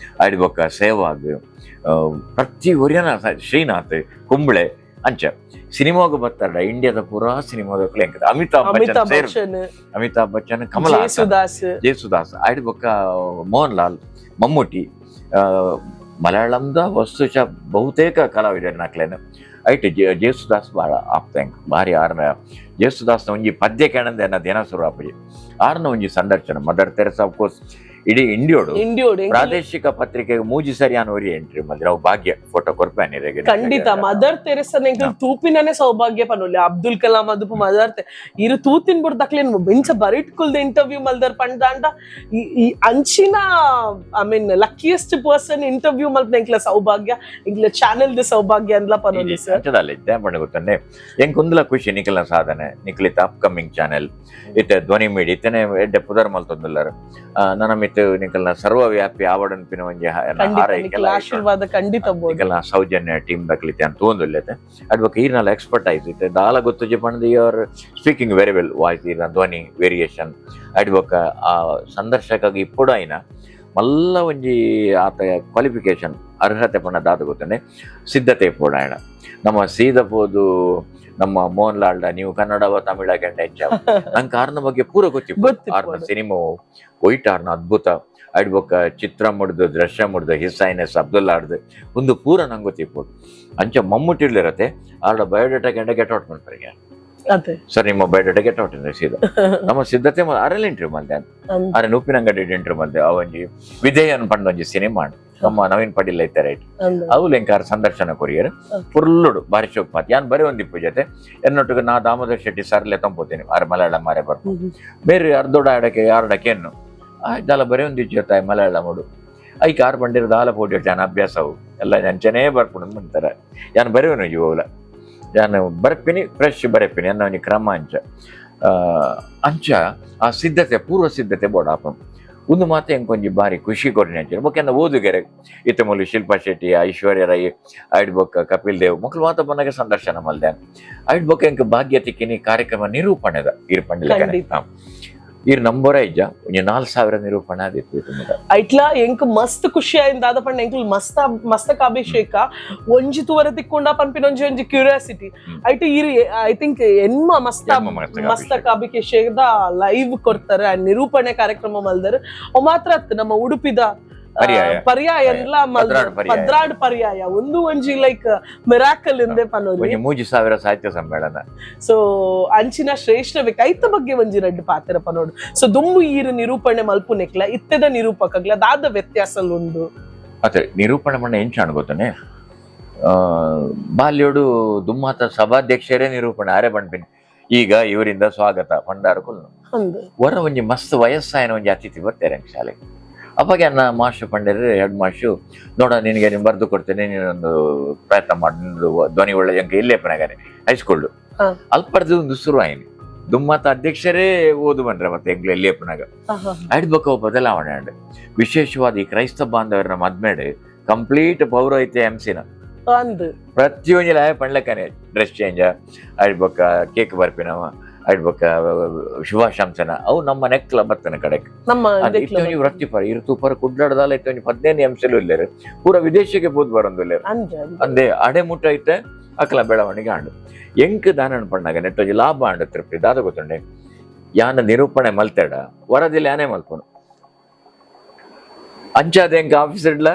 ಐಡ್ ಬೊಕ್ಕ ಸೇವಾಗ್ ಪ್ರತಿ ಒರಿಯನ ಶ್ರೀನಾಥ್ ಕುಂಬ್ಳೆ ಅಂಚ ಸಿನಿಮಾಗ ಬರ್ತಾರ ಇಂಡಿಯಾದ ಪೂರಾ ಸಿನಿಮಾದ ಅಮಿತಾಬ್ ಬಚ್ಚನ್ ಕಮಲ್ ಜಯಸುದಾಸ್ ಐಡ್ ಬೊಕ್ಕ ಮೋಹನ್ ಲಾಲ್ ಮಮ್ಮೂಟಿ ಮಲಯಾಳಂದ ವಸ್ತುಶ ಬಹುತೇಕ ಕಲಾವಿದರು ನಾಕ್ಲೇನು ಐಟ್ ಜಯಸುದಾಸ್ ಭಾಳ ಆಪ್ತಂಕ್ ಭಾರಿ ಆರ್ನ ಜಯಸುದಾಸ್ನ ಒಂಜಿ ಪದ್ಯ ಕೇಳಂದ ಎನ್ನ ಶುರು ಆಪಜಿ ಆರ್ನ ಒಂಜಿ ಸಂದರ್ಶನ ಮದರ್ ತೆರೆಸಾ ಆಫ್ ಕೋರ್ಸ್ ಇಡೀ ಇಂಡಿಯೋಡು ಪ್ರಾದೇಶಿಕ ಪತ್ರಿಕೆಗೆ ಮೂಜಿ ಸರಿಯಾನ ಒರಿ ಎಂಟ್ರಿ ಮಲ್ರಿ ಅವು ಭಾಗ್ಯ ಫೋಟೋ ಕೊರ್ಪಾನಿ ಖಂಡಿತ ಮದರ್ ತೆರೆಸನ್ ತೂಪಿನೇ ಸೌಭಾಗ್ಯ ಪನೊಲಿ ಅಬ್ದುಲ್ ಕಲಾಂ ಅದು ಮದರ್ ಇರು ತೂತಿನ್ ಬಿಡ್ದಕ್ಲೇನ್ ಬೆಂಚ ಬರಿಟ್ಕುಲ್ದ ಇಂಟರ್ವ್ಯೂ ಮಲ್ದರ್ ಪಂಡ ಈ ಅಂಚಿನ I mean luckiest person interview ಮಲ್ಪನ ಎಂಕ್ಲ ಸೌಭಾಗ್ಯ ಎಂಕ್ಲ ಚಾನೆಲ್ ದ ಸೌಭಾಗ್ಯ ಅಂದ್ಲ ಪನೊಲಿ ಸರ್ ಇದ್ದೆ ಪಂಡ ಗೊತ್ತಂಡೆ ಎಂಕ್ ಒಂದಲ ಖುಷಿ ನಿಖಿಲ್ನ ಸಾಧನೆ ನಿಖಿಲಿತ ಅಪ್ಕಮಿಂಗ್ ಚಾನೆಲ್ ಇತ್ತೆ ಧ್ವನಿ ಮೀಡಿ ಇತ್ತನೆ ಎಡ್ಡೆ ಪುದರ್ ಮಲ್ತೊಂದುಲ್ಲರ್ ನನ್ನ ನಿಕಲ್ನ ಸರ್ವವ್ಯಾಪಿ ಆವಡನ್ ಪಿನ ಒಂಜಿ ಆಶೀರ್ವಾದ ಖಂಡಿತ ನಿಕಲ್ನ ಸೌಜನ್ಯ ಟೀಮ್ ದಕ್ಲಿತೆ ಅಂತ ತೋಂದುಲ್ಲೆತೆ ಅಡ್ವಕ ಈರ್ನಲ್ಲ ಎಕ್ಸ್ಪರ್ಟೈಸ್ ಇತ್ತೆ ದಾಲ ಗೊತ್ತುಜಿ ಪಂಡ your speaking very well voice ಈರ್ನ ಧ್ವನಿ ವೇರಿಯೇಷನ್ ಅಡ್ವಕ ಆ ಸಂದರ್ಶಕಾಗಿ ಇಪ್ಪುಡು ಐನ ಮಲ್ಲ ಒಂಜಿ ಆತ ಕ್ವಾಲಿಫಿಕೇಶನ್ ಅರ್ಹತೆ ಪಂಡ ದಾದ ಗೊತ್ತಂಡೆ ಸಿದ್ಧತೆ ಪೋಡಾಯಣ ನಮ್ಮ ಸೀದಪೋದು ನಮ್ಮ ಮೋಹನ್ ಲಾಲ್ಡ ನೀವು ಕನ್ನಡವ ತಮಿಳ ಕೆಂಡ ಹೆಚ್ಚ ನಂಗೆ ಆರ್ನ ಬಗ್ಗೆ ಪೂರ ಗೊತ್ತಿತ್ತು ಆರ್ನ ಸಿನಿಮಾ ಒಯ್ಟ್ ಆರ್ನ ಅದ್ಭುತ ಅಡ್ಬೊಕ್ಕ ಚಿತ್ರ ಮುಡ್ದು ದೃಶ್ಯ ಮುಡ್ದು ಹಿಸ್ಸೈನೆಸ್ ಅಬ್ದುಲ್ ಆಡ್ದು ಒಂದು ಪೂರ ನಂಗೆ ಗೊತ್ತಿಪ್ಪು ಅಂಚ ಮಮ್ಮೂಟಿರ್ಲಿರತ್ತೆ ಆರ್ಡ ಬಯೋಡೇಟಾ ಕೆಂಡ ಗೆಟ್ ಔಟ್ ಮಾಡ್ತಾರೆ ಸರ್ ನಿಮ್ಮ ಬಯೋಡೇಟಾ ಗೆಟ್ ಔಟ್ ಅಂದ್ರೆ ಸೀದಾ ನಮ್ಮ ಸಿದ್ಧತೆ ಅರೆಲ್ಲ ಇಂಟ್ರ್ಯೂ ಮಲ್ದೆ ಅರೆ ಉಪ್ಪಿನಂಗಡಿ ಇಂಟ್ರ್ಯೂ ಮಲ್ದೆ ಅವಂಜಿ ವಿಧೇಯನ್ ಪಂಡ ಒಂಜಿ ಸಿನಿಮಾ ನಮ್ಮ ನವೀನ್ ಪಾಟೀಲ್ ಐತೆ ರೈಟ್ ಅವು ಲೆಂಕಾರ ಸಂದರ್ಶನ ಕೊರಿಯರ್ ಫುಲ್ಲು ಬಾರಿ ಶೋಕ್ ಮಾತು ಯಾನ್ ಬರೀ ಒಂದಿಪ್ಪು ಜೊತೆ ಎನ್ನೊಟ್ಟಿಗೆ ನಾ ದಾಮೋದರ್ ಶೆಟ್ಟಿ ಸರ್ಲೆ ತಂಬೋತೀನಿ ಅರೆ ಮಲಯಾಳ ಮಾರೆ ಬರ್ಬೋದು ಬೇರೆ ಅರ್ಧೋಡ ಆಡಕ್ಕೆ ಯಾರಡಕ್ಕೆ ಎನ್ನು ಆಯ್ತಲ್ಲ ಬರೀ ಒಂದು ಜೊತೆ ಮಲಯಾಳ ಮಾಡು ಐಕ್ ಆರು ಬಂಡಿರ ದಾಲ ಪೋಟಿ ಯಾನ್ ಅಭ್ಯಾಸವು ಎಲ್ಲ ಅಂಚನೇ ಬರ್ಕೊಂಡು ಮುಂತಾರೆ ಯಾನ್ ಬರೆಯೋನು ಇವುಲ ಯಾನು ಬರ್ಪಿನಿ ಫ್ರೆಶ್ ಬರೆಪಿನಿ ಅನ್ನೋ ಕ್ರಮ ಅಂಚ ಆ ಸಿದ್ಧತೆ ಪೂರ್ವ ಸಿದ್ಧತೆ ಬೋಡಾಪ ಒಂದು ಮಾತು ಎಂಕೊಂಜಿ ಬಾರಿ ಖುಷಿ ಕೊಡ್ನಿ ಅಂಚೆ ಬೊಕ್ಕ ಓದುಗೆರೆ ಇತ್ತ ಮೂಲ ಶಿಲ್ಪಾ ಶೆಟ್ಟಿ ಐಶ್ವರ್ಯ ರೈ ಐಡ್ ಬೊಕ್ಕ ಕಪಿಲ್ ದೇವ್ ಮಕ್ಕಳು ಮಾತ ಬಂದಾಗ ಸಂದರ್ಶನ ಮಲ್ದೆ ಐಡ್ ಬೊಕ್ಕ ಎಂಕ್ ಭಾಗ್ಯ ತಿಕ್ಕಿನಿ ಕಾರ್ಯಕ್ರಮ ನಿರೂಪಣೆದ ಇರ್ ಪಂಡಿಲ ಇರ್ ನಂಬರ ಇಜ್ಜ ಒಂಜಿ 4,000 ನಿರೂಪಣೆ ಆದಿತ್ತು ಐಟ್ಲ ಎಂಕ್ ಮಸ್ತ್ ಖುಷಿ ಆಯ್ತು ದಾದ ಪಂಡ ಎಂಕ್ ಮಸ್ತಕ ಅಭಿಷೇಕ ಒಂಜಿ ತೂವರೆ ತಿಕ್ಕೊಂಡ ಪನ್ಪಿನ ಒಂಜಿ ಕ್ಯೂರಿಯಾಸಿಟಿ ಐಟ್ ಇರ್ ಐ ಥಿಂಕ್ ಎನ್ಮ ಮಸ್ತಕ ಅಭಿಷೇಕದ ಲೈವ್ ಕೊಡ್ತಾರೆ ನಿರೂಪಣೆ ಕಾರ್ಯಕ್ರಮ ಮಲ್ದರ್ ಅವ್ ಮಾತ್ರ ನಮ್ಮ ಉಡುಪಿದ ಪರ್ಯಾಯ ಎಲ್ಲ ಪದ್ರಾಡ್ ಪರ್ಯಾಯ ಒಂದು ಒಂಜಿ ಲೈಕ್ ಮಿರಾಕಲ್ ಇಂದೆ ಪನೋಲಿ 3,000 ಸಾಹಿತ್ಯ ಸಮ್ಮೇಳನ ಸೊ ಅಂಚಿನ ಶ್ರೇಷ್ಠ ಐತ ಬಗ್ಗೆ ಒಂಜಿ ರಡ್ಡು ಪಾತ್ರ ಪನೋಡು ಸೊ ದುಂಬು ಈರು ನಿರೂಪಣೆ ಮಲ್ಪುನೆಕ್ಲ ಇತ್ತೆದ ನಿರೂಪಕಗ್ಲ ದಾದ ವ್ಯತ್ಯಾಸ ಉಂಡು ಅದೇ ನಿರೂಪಣೆ ಮಣ್ಣ ಎಂಚಾಣ್ ಗೊತ್ತನೆ ಬಾಲ್ಯೋಡು ದುಮ್ಮಾತ ಸಭಾಧ್ಯಕ್ಷರೇ ನಿರೂಪಣೆ ಆರೆ ಬಂಡ್ಪಿನಿ ಈಗ ಇವರಿಂದ ಸ್ವಾಗತ ಪಂಡಾರ ಕುಲ್ಲು ಹೊರ ಒಂಜಿ ಮಸ್ತ್ ವಯಸ್ಸಾಯನ ಒಂಜಿ ಅತಿಥಿ ಬರ್ತಾರೆ ಶಾಲೆಗೆ ಅವಾಗ ನನ್ನ ಮಾಸ್ಟರ್ ಪಂಡ್ಯರು ಹೆಡ್ ಮಾಸ್ಟರು ನೋಡ ನಿನಗೆ ನೀನು ಬರೆದು ಕೊಡ್ತೇನೆ, ನೀನೊಂದು ಪ್ರಯತ್ನ ಮಾಡಿ, ನಿಂದು ಧ್ವನಿ ಒಳ್ಳೆ ಅಂಕ ಇಲ್ಲೇ ಪನಗಾರೆ ಹೈಸ್ಕೂಲ್ಡು ಅಲ್ಪಡ್ದು ಒಂದು ಶುರು ಆಯ್ತು. ದುಮ್ಮತ್ತ ಅಧ್ಯಕ್ಷರೇ ಓದು ಬಂದ್ರೆ ಮತ್ತೆ ಎಂಗ್ಲು ಎಲ್ಲಿಯಪ್ಪನಾಗ ಆಡ್ಬೇಕು ಬದಲಾವಣೆ ಅಂಡ್ ವಿಶೇಷವಾದ ಈ ಕ್ರೈಸ್ತ ಬಾಂಧವರ ಮದ್ಮೇಡೆ ಕಂಪ್ಲೀಟ್ ಪೌರೋಹಿತ್ಯ ಎಂಸಿನ ಪ್ರತಿಯೊಂದಿಲ್ಲ ಪಣ್ಲಕ್ಕನೆ ಡ್ರೆಸ್ ಚೇಂಜ ಆಡ್ಬೇಕ, ಕೇಕ್ ಬರ್ಪಿನವ ಆಡ್ಬೇಕ, ಶುಭಾಶಂಸನ ಅವು ನಮ್ಮ ನೆಕ್ಲ ಬರ್ತನ ಕಡೆಗೆ ಇತ್ತೊಂದು ವೃತ್ತಿಪರ ಇರುತ್ತುಪರ ಕುಡ್ಲಾಡದಲ್ಲ ಇತ್ತೊಂದು 15 ಅಂಶಲು ಇಲ್ಲರು ಪೂರ ವಿದೇಶಕ್ಕೆ ಹೋದ್ ಬರೋದಿಲ್ಲ ಅಂದೇ ಅಡೆಮುಟ್ಟ ಐತೆ ಅಕ್ಕಲ ಬೆಳವಣಿಗೆ ಆಂಡು ಎಂಕ್ ದಾನ ಪಣ್ಣಾಗ ನೆಟ್ಟೊಂದು ಲಾಭ ಆಂಡು ತೃಪ್ತಿ ದಾದ ಗೊತ್ತುಂಡೆ ಯಾನ ನಿರೂಪಣೆ ಮಲ್ತೇಡ ವರದಿಲ್ಲ ಯಾನೇ ಮಲ್ಪನು ಅಂಚಾದ ಎಂಕ ಆಫೀಸರ್ಲ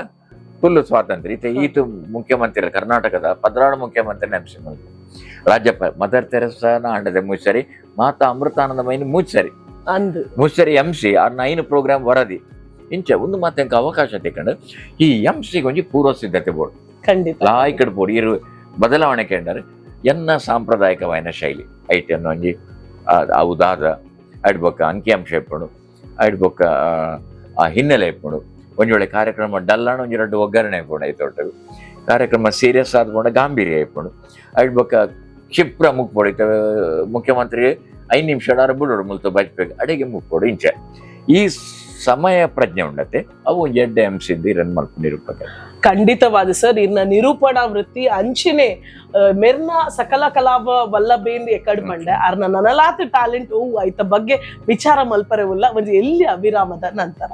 ಫುಲ್ ಸ್ವಾತಂತ್ರ್ಯ ಈತು ಮುಖ್ಯಮಂತ್ರಿ ಕರ್ನಾಟಕದ 16 ಮುಖ್ಯಮಂತ್ರಿ ಅಂಶ ರಾಜ್ಯಪಾಲ ಮದರ್ ತೆರೆಸಾನ ಆಂಡದೆ ಮುಚ್ಚರಿ ಮಾತಾ ಅಮೃತಾನಂದ ಮೈನ್ ಮುಚ್ಚರಿ ಮುಚ್ಚರಿ ಎಂಸಿ ಅವ್ರನ್ನ 5 ಪ್ರೋಗ್ರಾಮ್ ವರದಿ ಇಂಚ ಒಂದು ಮಾತ ಎಂಕ ಅವಕಾಶ ತೆಕೊಂಡು ಈ ಎಂಸಿ ಕೊಂಚ ಪೂರ್ವ ಸಿದ್ಧತೆ ಬೋರ್ಡ್ ಖಂಡಿತ ಲಾಯ್ಕಡ್ ಬೋರ್ಡ್ ಇರು ಬದಲಾವಣೆ ಕೇಂದ್ರ ಎನ್ನ ಸಾಂಪ್ರದಾಯಿಕವಾದ ಶೈಲಿ ಐತೆ ಅನ್ನೋ ಒಂಜಿ ಉದಾದ ಆಡ್ಬೇಕ ಅಂಕಿಅಂಶ ಇಪ್ಪಡು ಆಡ್ಬೇಕ ಆ ಹಿನ್ನೆಲೆ ಇಪ್ಪಡು ಒಂಜಿ ಒಳ್ಳೆ ಕಾರ್ಯಕ್ರಮ ಡಲ್ಲಾಣ ಒಂಜಿ 2 ಒಗ್ಗರಣೆ ಇಪ್ಪಡು ಐತೊಟ್ಟದು ಕಾರ್ಯಕ್ರಮ ಸೀರಿಯಸ್ ಆದ್ಕೊಂಡ ಗಾಂಭೀರ್ಯ ಇಪ್ಪಡು ಆಡ್ಬೇಕ ಕ್ಷಿಪ್ರ ಮುಕ್ಪೊಡು ಐತೆ ಮುಖ್ಯಮಂತ್ರಿ 5 ನಿಮಿಷ ಬಿಡೋಡು ಮುಲ್ತು ಬಜ್ಬೇಕು ಅಡಿಗೆ ಮುಕ್ಪೊಡು ಇಂಚ ಈ ಸಮಯ ಪ್ರಜ್ಞೆ ಉಂಡತೆ ಅವು ಎಡ್ಡೆ ಎಂಸಿದ್ದು ರನ್ ಮಲ್ಪ ನಿರೂಪಕ ಖಂಡಿತವಾದ ಸರ್ ಇನ್ನ ನಿರೂಪಣಾ ವೃತ್ತಿ ಅಂಚಿನೇ ಮೆರ್ನ ಸಕಲ ಕಲಾಪ ವಲ್ಲಭೇಂದು ಎಕಡ್ ಮಂಡೆ ಅರ್ನ ನನಲಾತ ಟ್ಯಾಲೆಂಟ್ ಓ ಐತ ಬಗ್ಗೆ ವಿಚಾರ ಮಲ್ಪರೆ ಉಲ್ಲ ಒಂದು ಎಲ್ಲಿ ಅವಿರಾಮದ ನಂತರ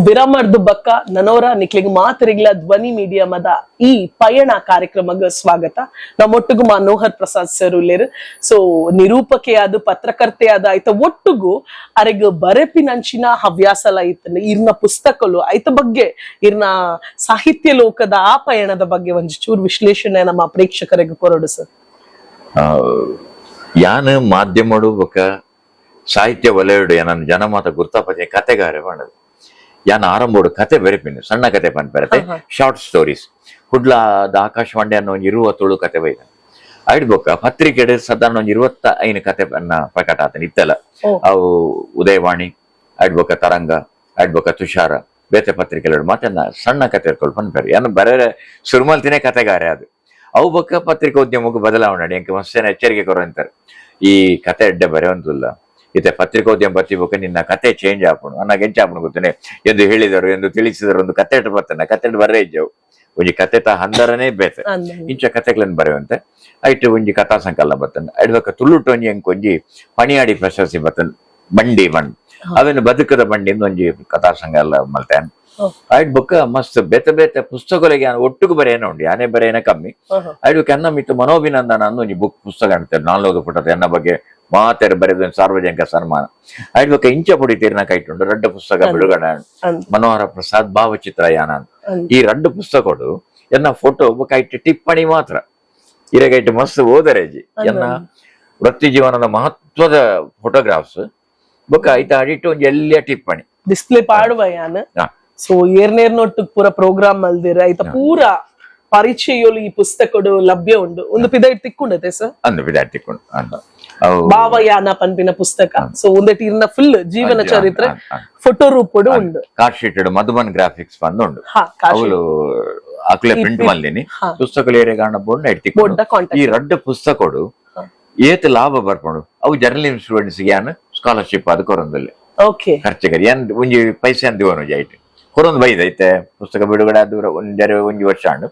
ಬಿರಾಮರ್ದು ಬಕ್ಕ ನನವರ ನಿಕ್ಲಿಗ್ ಮಾತರಿಗ್ಲ ಧ್ವನಿ ಮೀಡಿಯಮದ ಈ ಪಯಣ ಕಾರ್ಯಕ್ರಮಗ ಸ್ವಾಗತ. ನಮ್ಮೊಟ್ಟಿಗೂ ಮನೋಹರ್ ಪ್ರಸಾದ್ ಸರ್ ಉಲ್ಲೇರು. ಸೊ ನಿರೂಪಕೆಯಾದ ಪತ್ರಕರ್ತೆಯಾದ ಆಯ್ತ ಒಟ್ಟಿಗೂ ಅರೆಗ್ ಬರೆಪಿನಂಚಿನ ಹವ್ಯಾಸಲ ಐತ ಇರ್ನ ಪುಸ್ತಕಲು ಐತ ಬಗ್ಗೆ ಇರ್ನ ಸಾಹಿತ್ಯ ಲೋಕದ ಆ ಪಯಣದ ಬಗ್ಗೆ ಒಂದ್ ಚೂರು ವಿಶ್ಲೇಷಣೆ ನಮ್ಮ ಪ್ರೇಕ್ಷಕರಿಗೆ ಕೊರಡು ಸರ್. ಯಾನ ಮಾಧ್ಯಮಡು ಬೊಕ್ಕ ಸಾಹಿತ್ಯ ವಲಯಡು ನನ್ನ ಜನಮಾತ ಗುರ್ತಾಪತಿ ಕತೆಗಾರ ಮಾಡದು ಯಾನ ಆರಂಭೋಡು ಕತೆ ಬೆರೆಪಿನ ಸಣ್ಣ ಕತೆ ಪನ್ಪರತೆ ಶಾರ್ಟ್ ಸ್ಟೋರೀಸ್ ಕುಡ್ಲಾದ ಆಕಾಶವಾಣಿ ಅನ್ನೋ 20 ಕತೆ ಬೈದ ಆಯ್ಡ್ಬೇಕ ಪತ್ರಿಕೆಡೆ ಸಾಧಾರಣ 25 ಕತೆ ಪ್ರಕಟ ಆತನ ಇತ್ತಲ್ಲ ಅವು ಉದಯವಾಣಿ ಆಡ್ಬೇಕ ತರಂಗ ಆಡ್ಬೇಕ ತುಷಾರ ಬೇತೆ ಪತ್ರಿಕೆಗಳು ಮತ್ತೆ ಸಣ್ಣ ಕತೆ ಇರ್ಕೊಂಡು ಪನ್ಪೇರಿ ಯಾನು ಬರೇ ಸುರ್ಮಲ್ತಿನೇ ಕತೆಗಾರೆ ಅದು ಅವು ಬೊಕ್ಕ ಪತ್ರಿಕೋದ್ಯಮಕ್ಕೆ ಬದಲಾವಣೆ ಎಂಕ ಮಸ್ತೇನ ಎಚ್ಚರಿಕೆ ಕೊರ ಅಂತಾರೆ ಈ ಕತೆ ಎಡ್ಡೆ ಬರೆಯೊಂದಿಲ್ಲ ಇತ್ತೆ ಪತ್ರಿಕೋದ್ಯಮ ಬರ್ತಿಬೇಕು ನಿನ್ನ ಕತೆ ಚೇಂಜ್ ಆಪಣು ಅನ್ನಗೆ ಹೆಂಚ ಆಪಣು ಗೊತ್ತೇನೆ ಎಂದು ಹೇಳಿದರು ಎಂದು ತಿಳಿಸಿದರು ಒಂದು ಕತೆ ಬರ್ತಾನೆ ಕತೆ ಬರೇ ಇದ್ದವು ಒಂಜಿ ಕತೆ ಹಂದರನೇ ಬೇತೆ ಇಂಚ ಕತೆಗಳನ್ನು ಬರೆಯುವಂತೆ ಐಟು ಒಂಜಿ ಕಥಾ ಸಂಕಲನ ಬರ್ತಾನೆ ಅಡ್ಬೇಕ ತುಳುಟು ಒಂಜಿ ಎಂಕೊಂಜಿ ಪಣಿಯಾಡಿ ಪ್ರಶಸ್ತಿ ಬರ್ತಾನೆ ಬಂಡಿ ಮಣ್ ಅವೇನು ಬದುಕದ ಬಂಡಿಂದ ಒಂಜಿ ಕಥಾ ಸಂಕಲನ ಮಲ್ತಾನೆ ಆಯ್ಡ್ಬೇಕ ಮಸ್ತ್ ಬೇತೆ ಬೇತೆ ಪುಸ್ತಕಗಳಿಗೆ ಒಟ್ಟಿಗೆ ಬರೆಯೇನ ಉಂಟು ಯಾನೇ ಬರೆಯೇನ ಕಮ್ಮಿ ಆಯ್ಡ್ಬೇಕು ಎನ್ನ ಮಿತ್ತು ಮನೋಭಿನಂದನ ಅನ್ನೋ ಒಂಜಿ ಬುಕ್ ಪುಸ್ತಕ ಅಂತಾರೆ 4 ಪುಟದ ಎನ್ನ ಬಗ್ಗೆ ಮಾತೆರ ಬರೆದ ಸಾರ್ವಜನಿಕ ಸನ್ಮಾನ ಆಯ್ಡ್ಬೇಕ ಇಂಚ ಪುಡಿತೀರ್ನ ಕೈಟುಂಡು 2 ಪುಸ್ತಕ ಬಿಡುಗಡೆ ಮನೋಹರ ಪ್ರಸಾದ್ ಭಾವಚಿತ್ರಯಾನ ಅಂತ ಈ 2 ಪುಸ್ತಕಗಳು ಎನ್ನ ಫೋಟೋ ಐಟು ಟಿಪ್ಪಣಿ ಮಾತ್ರ ಇರಗೈಟು ಮಸ್ತ್ ಓದರೇಜಿ ಎನ್ನ ವೃತ್ತಿ ಜೀವನದ ಮಹತ್ವದ ಫೋಟೋಗ್ರಾಫ್ಸ್ ಬೊಕ್ಕ ಐತ ಅಡಿಟ್ಟು ಒಂದು ಎಲ್ಲಿಯ ಟಿಪ್ಪಣಿ ಡಿಸ್ಪ್ಲೇ ಪಾಡುವ ಯಾನ ಸೊ ಏರ್ನೇರ್ನೊಟ್ಟು ಪೂರ ಪ್ರೋಗ್ರಾಮ್ ಮಲ್ದಿರ ಐತ ಪೂರ ಪರಿಚಯಲು ಈ ಪುಸ್ತಕಡು ಲಭ್ಯ ಉಂಡು ಒಂದು ಪಿದಾಯ್ಟ್ ತಿಕ್ಕೊಂಡತೆ ಸರ್ ಅಂದು ಪಿದಾಯ್ಟ್ ತಿಕ್ಕೊಂಡು ಭಾವಯಾನ ಪನ್ಪಿನ ಪುಸ್ತಕ ಸೊ ಒಂದೆಟ್ ಇರ್ನ ಫುಲ್ ಜೀವನ ಚರಿತ್ರೆ ಫೋಟೋ ರೂಪಡು ಉಂಡು ಕಾರ್ಡ್ ಶೀಟೆಡ್ ಮಧುಬನ್ ಗ್ರಾಫಿಕ್ಸ್ ಬಂದು ಉಂಡು ಅವಳು ಅಕ್ಲೆ ಪ್ರಿಂಟ್ ಮಲ್ದಿನಿ ಪುಸ್ತಕಗಳು ಏರಿಯ ಕಾರಣ ಬೋರ್ಡ್ ಇಡ್ತಿಕ್ಕೊಂಡು ಈ 2 ಪುಸ್ತಕಡು ಏತ್ ಲಾಭ ಬರ್ಕೊಂಡು ಅವು ಜರ್ನಲಿಸಂ ಸ್ಟೂಡೆಂಟ್ಸ್ ಯಾನ್ ಸ್ಕಾಲರ್ಶಿಪ್ ಅದು ಕೊರೊಂದಲ್ಲಿ ಖರ್ಚಿಗರಿ ಏನ್ ಒಂಜಿ ಪೈಸೆ ಅಂತ ದಿವನು ಐಟು ಕೊರೊಂದು ಬೈದೈತೆ ಪುಸ್ತಕ ಬಿಡುಗಡೆ ಆದ ಒಂಜಿ ವರ್ಷ ಆಂಡು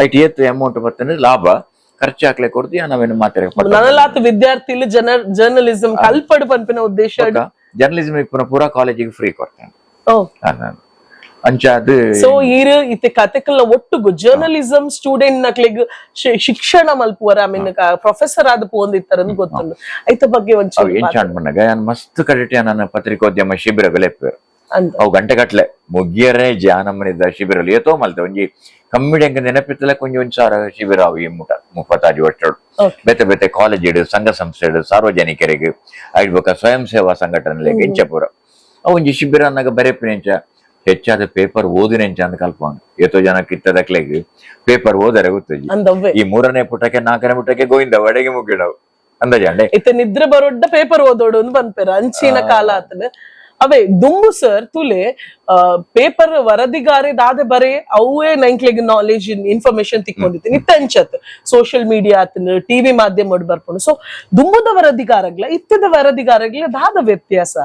ಐಟ್ ಏತ್ ಅಮೌಂಟ್ ಬರ್ತಂದ್ರೆ ಲಾಭ ಖರ್ಚು ಹಾಕ್ಲೆ ಕೊಡ್ತೀವಿ ನಾವೇನು ಮಾತಾಡ ವಿದ್ಯಾರ್ಥಿ ಜರ್ನಲಿಸಂ ಕಲ್ಪಡು ಪನ್ಪಿನ ಉದ್ದೇಶ ಜರ್ನಲಿಸಂ ಇಪ್ಪನ ಪೂರಾ ಕಾಲೇಜಿಗೆ ಫ್ರೀ ಕೊಡ್ತೇನೆ ಅಂಚ ಅದು ಸೊ ಈರು ಇತ್ತೆ ಕತೆಕಲ್ನ ಒಟ್ಟುಗು ಜರ್ನಲಿಸಂ ಸ್ಟೂಡೆಂಟ್ ನಕ್ಲೆಗ್ ಶಿಕ್ಷಣ ಮಲ್ಪುವರ ಐ ಮೀನ್ ಪ್ರೊಫೆಸರ್ ಆದ ಪೋಂದಿತ್ತಾರನ್ನು ಗೊತ್ತುಂಡು ಐತ ಬಗ್ಗೆ ಒಂಚೂರು ಏನ್ ಬಂದಾಗ ನಾನು ಮಸ್ತ್ ಕಡಿಟಿ ನನ್ನ ಪತ್ರಿಕೋದ್ಯಮ ಶಿಬಿರಗಳು ಎಪ್ಪೇರು ಅವು ಗಂಟೆಗಟ್ಲೆ ಮುಗಿಯರೇ ಜಾನಮ್ಮನಿದ್ದ ಶಿಬಿರಗಳು ಏತೋ ಮಲ್ತೆ ಒಂಜಿ ಕಮ್ಮಿಡಿ ಅಂಕ ನೆನಪಿತ್ತಲೆ ಕೊಂಚ 1,000 ಶಿಬಿರ ಅವು ಈ 36 ವರ್ಷ ಬೇತೆ ಬೇತೆ ಕಾಲೇಜ್ ಇಡು ಸಂಘ ಸಂಸ್ಥೆ ಇಡು ಸಾರ್ವಜನಿಕರಿಗೆ ಆಯ್ಡ್ಬೇಕ ಸ್ವಯಂ ಸೇವಾ ಸಂಘಟನೆ ಎಂಚಪುರ ಒಂಜಿ ಶಿಬಿರ ಅನ್ನಗ ಬರೆಪಿನೆಂಚ ಹೆಚ್ಚಾದ ಪೇಪರ್ ಓದಿನೆಂಚ ಅಂತ ಕಲ್ಪಂಗ ಎಷ್ಟೋ ಜನ ಕಿತ್ತದಕ್ಲೆಗ್ ಪೇಪರ್ ಓದರೆ ಗೊತ್ತಜಿ ಈ 3ನೇ ಪುಟಕ್ಕೆ 4ನೇ ಪುಟಕ್ಕೆ ಗೋವಿಂದ ಒಡೆಗೆ ಮುಗಿಡವು ಅಂದಾಜಂಡೆ ಇತ್ತ ನಿದ್ರೆ ಬರೋಡ್ಡ ಪೇಪರ್ ಓದೋಡು ಅಂತ ಬಂದ್ಪೇರ ಅಂಚಿನ ಕಾಲ ಆತನ ಅವೇ ದುಂಬು ಸರ್ ತುಲೆ ಪೇಪರ್ ವರದಿಗಾರೆ ದಾದೆ ಬರೆ ಅವೇ ನೈಂಕ್ಲೆಗ್ ನಾಲೆಜ್ ಇನ್ಫಾರ್ಮೇಶನ್ ತಿಕ್ಕೊಂಡಿತ್ತು ಇತ್ತ ಅಂಚತ್ ಸೋಷಿಯಲ್ ಮೀಡಿಯಾ ಆತನ ಟಿವಿ ಮಾಧ್ಯಮ ಬರ್ಕೊಂಡು ಸೊ ದುಂಬುದ ವರದಿಗಾರಗ್ಲ ಇತ್ತದ ವರದಿಗಾರಗ್ಲ ದಾದ ವ್ಯತ್ಯಾಸ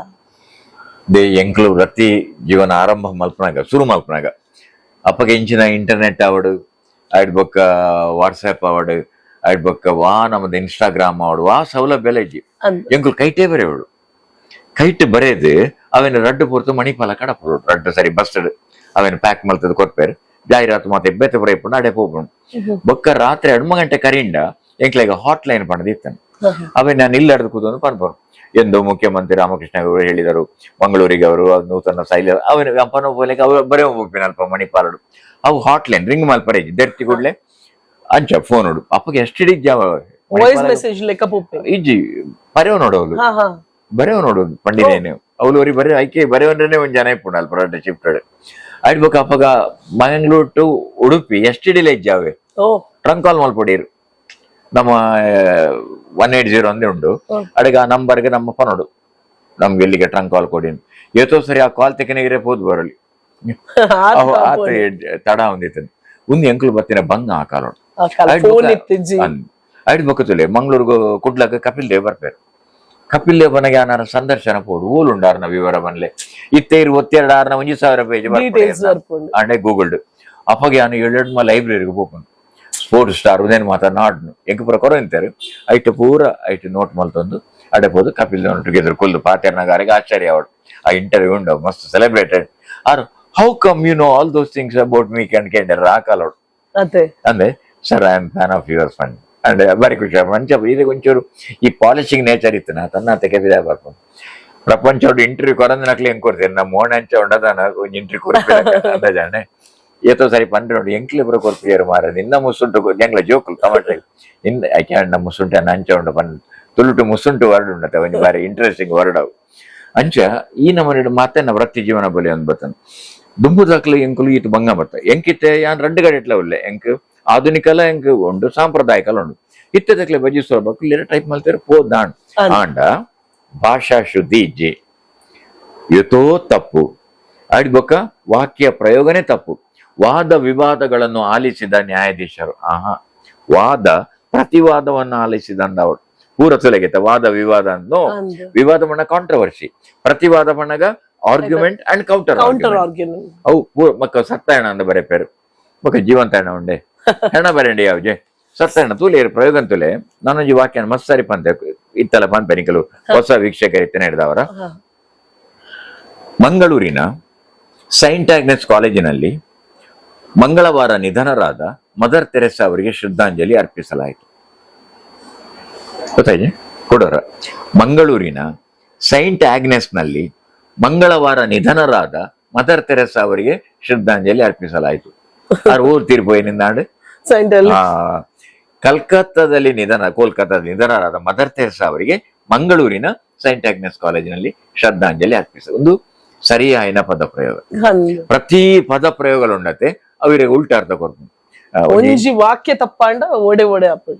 ಎಂಕ್ಲು ವೃತ್ತಿ ಜೀವನ ಆರಂಭ ಮಲ್ಪನಾಗ ಶುರು ಮಲ್ಪನಾಗ ಅಪ್ಪಗೆ ಇಂಚಿನ ಇಂಟರ್ನೆಟ್ ಆವಡು ಆಯ್ಡ್ ಬೊಕ್ಕ ವಾಟ್ಸ್ಆಪ್ ಆವಡು ಆಯ್ಡ್ ಬೊಕ್ಕ ವಾ ನಮ್ಮದು ಇನ್ಸ್ಟಾಗ್ರಾಮ್ ಆವಡು ವಾ ಸೌಲಭ್ಯ ಎಲ್ಲ ಇಜ್ಜಿ ಎಂಕ್ಲು ಕೈಟೇ ಬರೆಯವಳು ಕೈಟ್ ಬರೆದು ಅವನ ರಡ್ಡು ಪೊರ್ತು ಮಣಿಪಾಲ ಕಡಪಡು ರಡ್ಡು ಸರಿ ಬಸ್ಡ್ ಅವನ ಪ್ಯಾಕ್ ಮಲ್ತದ ಕೊರ್ಪೇರು ಜಾಹೀರಾತು ಮತ್ತೆ ಬೆತ್ತ ಬರೆಯಪುಂಡು ಅಡೆ ಪೋಪುಂಡು ಬೊಕ್ಕ ರಾತ್ರಿ 2 ಗಂಟೆ ಕರಿಂದ ಎಂಕ್ಲೆಗ ಹಾಟ್ ಲೈನ್ ಪಡೆದಿತ್ತಾನೆ ಅವನ್ ನಾನು ಇಲ್ಲಡ್ದು ಕೂತು ಪನ್ಪರು ಎಂದು ಮುಖ್ಯಮಂತ್ರಿ ರಾಮಕೃಷ್ಣ ಅವರು ಹೇಳಿದರು ಮಂಗಳೂರಿಗೆ ಅವರು ನೂತನ ಶೈಲಿ ಅವನ ಅಪ್ಪನ ಹೋಗ್ಲಿಕ್ಕೆ ಅವರು ಬರೇ ಹೋಗ್ತೀನಿ ಅಲ್ಪ ಮಣಿಪಾಲಡು ಅವು ಹಾಟ್ ಲೈನ್ ರಿಂಗ್ ಮಲ್ಪರೆ ದೆರ್ತಿ ಕೂಡ್ಲೆ ಅಂಚ ಫೋನ್ ಹೊಡು ಅಪ್ಪಗೆ ಎಷ್ಟು ಇಜ್ಜಿ ಬರೆಯವ್ ನೋಡೋದು ಬರೆಯವ್ ನೋಡೋದು ಪಂಡಿತೇನು ಅವಳು ಅವ್ರಿಗೆ ಬರೀ ಐಕೆ ಬರೆಯವನ್ನೇ ಒಂದ್ ಜನ ಇಪ್ಪುಂಡು ಅಲ್ಪ ರಡ್ಡ ಶಿಫ್ಟೆಡ್ ಆಡ್ಬೇಕು ಅಪ್ಪಗ ಮಂಗಳೂರು ಟು ಉಡುಪಿ ಎಷ್ಟು ಡಿಲೇ ಇಜ್ಜಾವೆ ಟ್ರಂಕ್ ಕಾಲ್ ಮಲ್ಪೊಡೀರು ನಮ್ಮ 180 ಅಂದೇ ಉಂಡು ಅಡಿಗೆ ಆ ನಂಬರ್ಗೆ ನಮ್ಮ ಫೋನ್ ನಮ್ಗೆ ಎಲ್ಲಿಗೆ ಟ್ರಂಕ್ ಕಾಲ್ ಕೊಡಿ ಏತೋ ಸರಿ ಆ ಕಾಲ್ ತೆಕನಿಗೆ ಹೋದ್ ಬರಲಿ ಆತ ತಡ ಹೊಂದಿತ್ತು ಒಂದು ಎಂಕ್ಲು ಬತ್ತಿನ ಬಂಗ ಆ ಕಾಲ ಐಡ್ ಬಕ್ಕತುಲೆ ಮಂಗ್ಳೂರ್ಗು ಕುಡ್ಲಕ್ಕೆ ಕಪಿಲ್ ದೇವ್ ಬರ್ಪೇರು ಕಪಿಲ್ ದೇವ್ ಬನಗೆ ಆನಾರ ಸಂದರ್ಶನ ಪೋಡು ಓಲುಂಡಾರ್ನ ವಿವರ ಬನ್ಲೆ ಇತ್ತೆ 22 1,000 ಪೇಜ್ ಅಂಡೆ ಗೂಗಲ್ಡ್ ಅಪ್ಪಗೆ ನಾನು 7 ಲೈಬ್ರರಿಗೆ ಹೋಗ್ಕೊಂಡು ಸ್ಪೋರ್ಟ್ಸ್ ಸ್ಟಾರ್ ಉದೇನು ಮಾತನಾಡ್ನು ಎಂಕ ಪೂರ ಕೊರಂತಾರೆ ಐಟ್ ಪೂರ ಐಟ್ ನೋಟ್ ಮಲ್ತೊಂದು ಅಡೆ ಹೋದು ಕಪಿಲ್ ದೇವ್ ಟುಗೆದರ್ ಕುಲ್ದು ಪಾತ್ಯಾರ್ನಗಾರಿಗೆ ಆಶ್ಚರ್ಯ ಅವಡು ಆ ಇಂಟರ್ವ್ಯೂ ಉಂಡು ಮಸ್ತ್ celebrated are how come you know all those things about me ಕೇಂದ್ರ ಆ ಕಾಲೋಡು ಅಂದ್ರೆ sir I am fan of your ಫಂಡ್ ಅಂಡ್ ಬಾರಿ ಖುಷಿ ಮಂಚ ಇದಕ್ಕೆ ಒಂಚೂರು ಈ ಪಾಲಿಶಿಂಗ್ ನೇಚರ್ ಇತ್ತು ನಾ ತನ್ನ ತೆಗೆದಿದೆ ಬರ್ಕೊಂಡು ಪ್ರಪಂಚ ಇಂಟರ್ವ್ಯೂ ಕೊರಂದಿನಕ್ಲಿ ಹೆಂಗ್ ಕೊಡ್ತೀನಿ ನಮ್ಮ ಮೋಣ ಅಂಚ ಉಂಡದಾನ ಇಂಟರ್ವ್ಯೂ ಕೊಡ್ತೀನಿ ಅಂದಾಜಾನೆ ಏತೋ ಸರಿ ಪಂಡ್ರೆ ನೋಡಿ ಎಂಕ್ಲೆ ಬರೋ ಕೊರ್ಪಿಯರು ಮಾರ ನಿನ್ನ ಮುಸುಂಟು ಎಂಗ್ಲ ಜೋಕುಲು ಟಮಾಟೆ ಇಂದ ಐಕ್ಯಾಂಡ್ ನಮ್ಮ ಮುಸುಂಟೆ ಅಂಚ ಉಂಡ ಪಂಡ್ ತುಳುಟು ಮುಸುಂಟು ವರ್ಡ್ ಉಂಡತೆ ಒಂಜಿ ಬಾರಿ ಇಂಟ್ರೆಸ್ಟಿಂಗ್ ವರ್ಡ್ ಅವು ಅಂಚ ಈ ನಮ್ಮನೆ ಮತ್ತೆ ನಾ ವೃತ್ತಿ ಜೀವನ ಬಲಿ ಅಂದ್ ಬರ್ತನೆ ದುಂಬುದಾಕ್ಲು ಎಂಕುಲು ಈತು ಬಂಗ ಬರ್ತ ಎಂಕಿತ್ತೆ ಯಾನ್ 2 ಗಡಿ ಇಟ್ಲ ಉಳ್ಳೆ ಎಂಕ್ ಆಧುನಿಕಲ ಎಂಕ್ ಉಂಡು ಸಾಂಪ್ರದಾಯಿಕಲ ಉಂಡು ಇತ್ತದಕ್ಲೆ ಬಜಿಸುವ ಬಕ್ಕು ಟೈಪ್ ಮಲ್ತಾರೆ ಪೋದಾಣ್ ಆಂಡ ಭಾಷಾ ಶುದ್ಧಿ ಇಜ್ಜಿ ಎತೋ ತಪ್ಪು ಆಡಿಬೊಕ್ಕ ವಾಕ್ಯ ಪ್ರಯೋಗನೇ ತಪ್ಪು ವಾದ ವಿವಾದಗಳನ್ನು ಆಲಿಸಿದ ನ್ಯಾಯಾಧೀಶರು ವಾದ ಪ್ರತಿವಾದವನ್ನು ಆಲಿಸಿದಂದವಳು ಪೂರ ತೊಲಗಿತ ವಾದ ವಿವಾದ ಅನ್ನೋ ವಿವಾದ ಮಣ್ಣ ಕಾಂಟ್ರವರ್ಸಿ ಪ್ರತಿವಾದ ಮಣ್ಣಗ ಆರ್ಗ್ಯುಮೆಂಟ್ ಅಂಡ್ ಕೌಂಟರ್ ಆರ್ಗ್ಯುಮೆಂಟ್ ಅವು ಮಕ್ಕ ಸತ್ತಾಯಣ ಅಂದ ಬರೆಪೇರು ಮಕ್ಕ ಜೀವಂತಾಯಣ ಉಂಡೆ ಹೆಣ ಬರೆಂಡಿ ಯಾವ್ಜೆ ಸತ್ತಾಯಣ ತೂಲೆ ಪ್ರಯೋಗ ತುಲೆ ನಾನೊಂಜಿ ವಾಕ್ಯ ಮಸ್ತ್ ಸರಿ ಪಂತೆ ಇತ್ತಲ ಪಂಪೆನಿ ಕೆಲವು ಹೊಸ ವೀಕ್ಷಕರಿತ್ತನೆ ಹಿಡಿದವರ ಮಂಗಳೂರಿನ ಸೈಂಟ್ ಆಗ್ನೆಸ್ ಕಾಲೇಜಿನಲ್ಲಿ ಮಂಗಳವಾರ ನಿಧನರಾದ ಮದರ್ ತೆರೆಸಾ ಅವರಿಗೆ ಶ್ರದ್ಧಾಂಜಲಿ ಅರ್ಪಿಸಲಾಯಿತು. ಗೊತ್ತಾಯ್ತು ಕೊಡೋರ ಮಂಗಳೂರಿನ ಸೈಂಟ್ ಆಗ್ನೆಸ್ ನಲ್ಲಿ ಮಂಗಳವಾರ ನಿಧನರಾದ ಮದರ್ ತೆರೆಸಾ ಅವರಿಗೆ ಶ್ರದ್ಧಾಂಜಲಿ ಅರ್ಪಿಸಲಾಯಿತು. ಊರ್ ತೀರ್ಪೋಯಿನಿಂದಾಂಡು ಕೋಲ್ಕತ್ತಾದಲ್ಲಿ ನಿಧನರಾದ ಮದರ್ ತೆರೆಸಾ ಅವರಿಗೆ ಮಂಗಳೂರಿನ ಸೈಂಟ್ ಆಗ್ನೆಸ್ ಕಾಲೇಜಿನಲ್ಲಿ ಶ್ರದ್ಧಾಂಜಲಿ ಅರ್ಪಿಸ ಒಂದು ಸರಿಯಾಯಿನ ಪದ ಪ್ರಯೋಗ. ಪ್ರತಿ ಪದ ಪ್ರಯೋಗలుండತೆ ಅವರಿಗೆ ಉಲ್ಟಾರ್ಥ ಕೊಡ್ತೀನಿ ವಾಕ್ಯ ತಪ್ಪಾಂಡ ಓಡೆ ಓಡೆ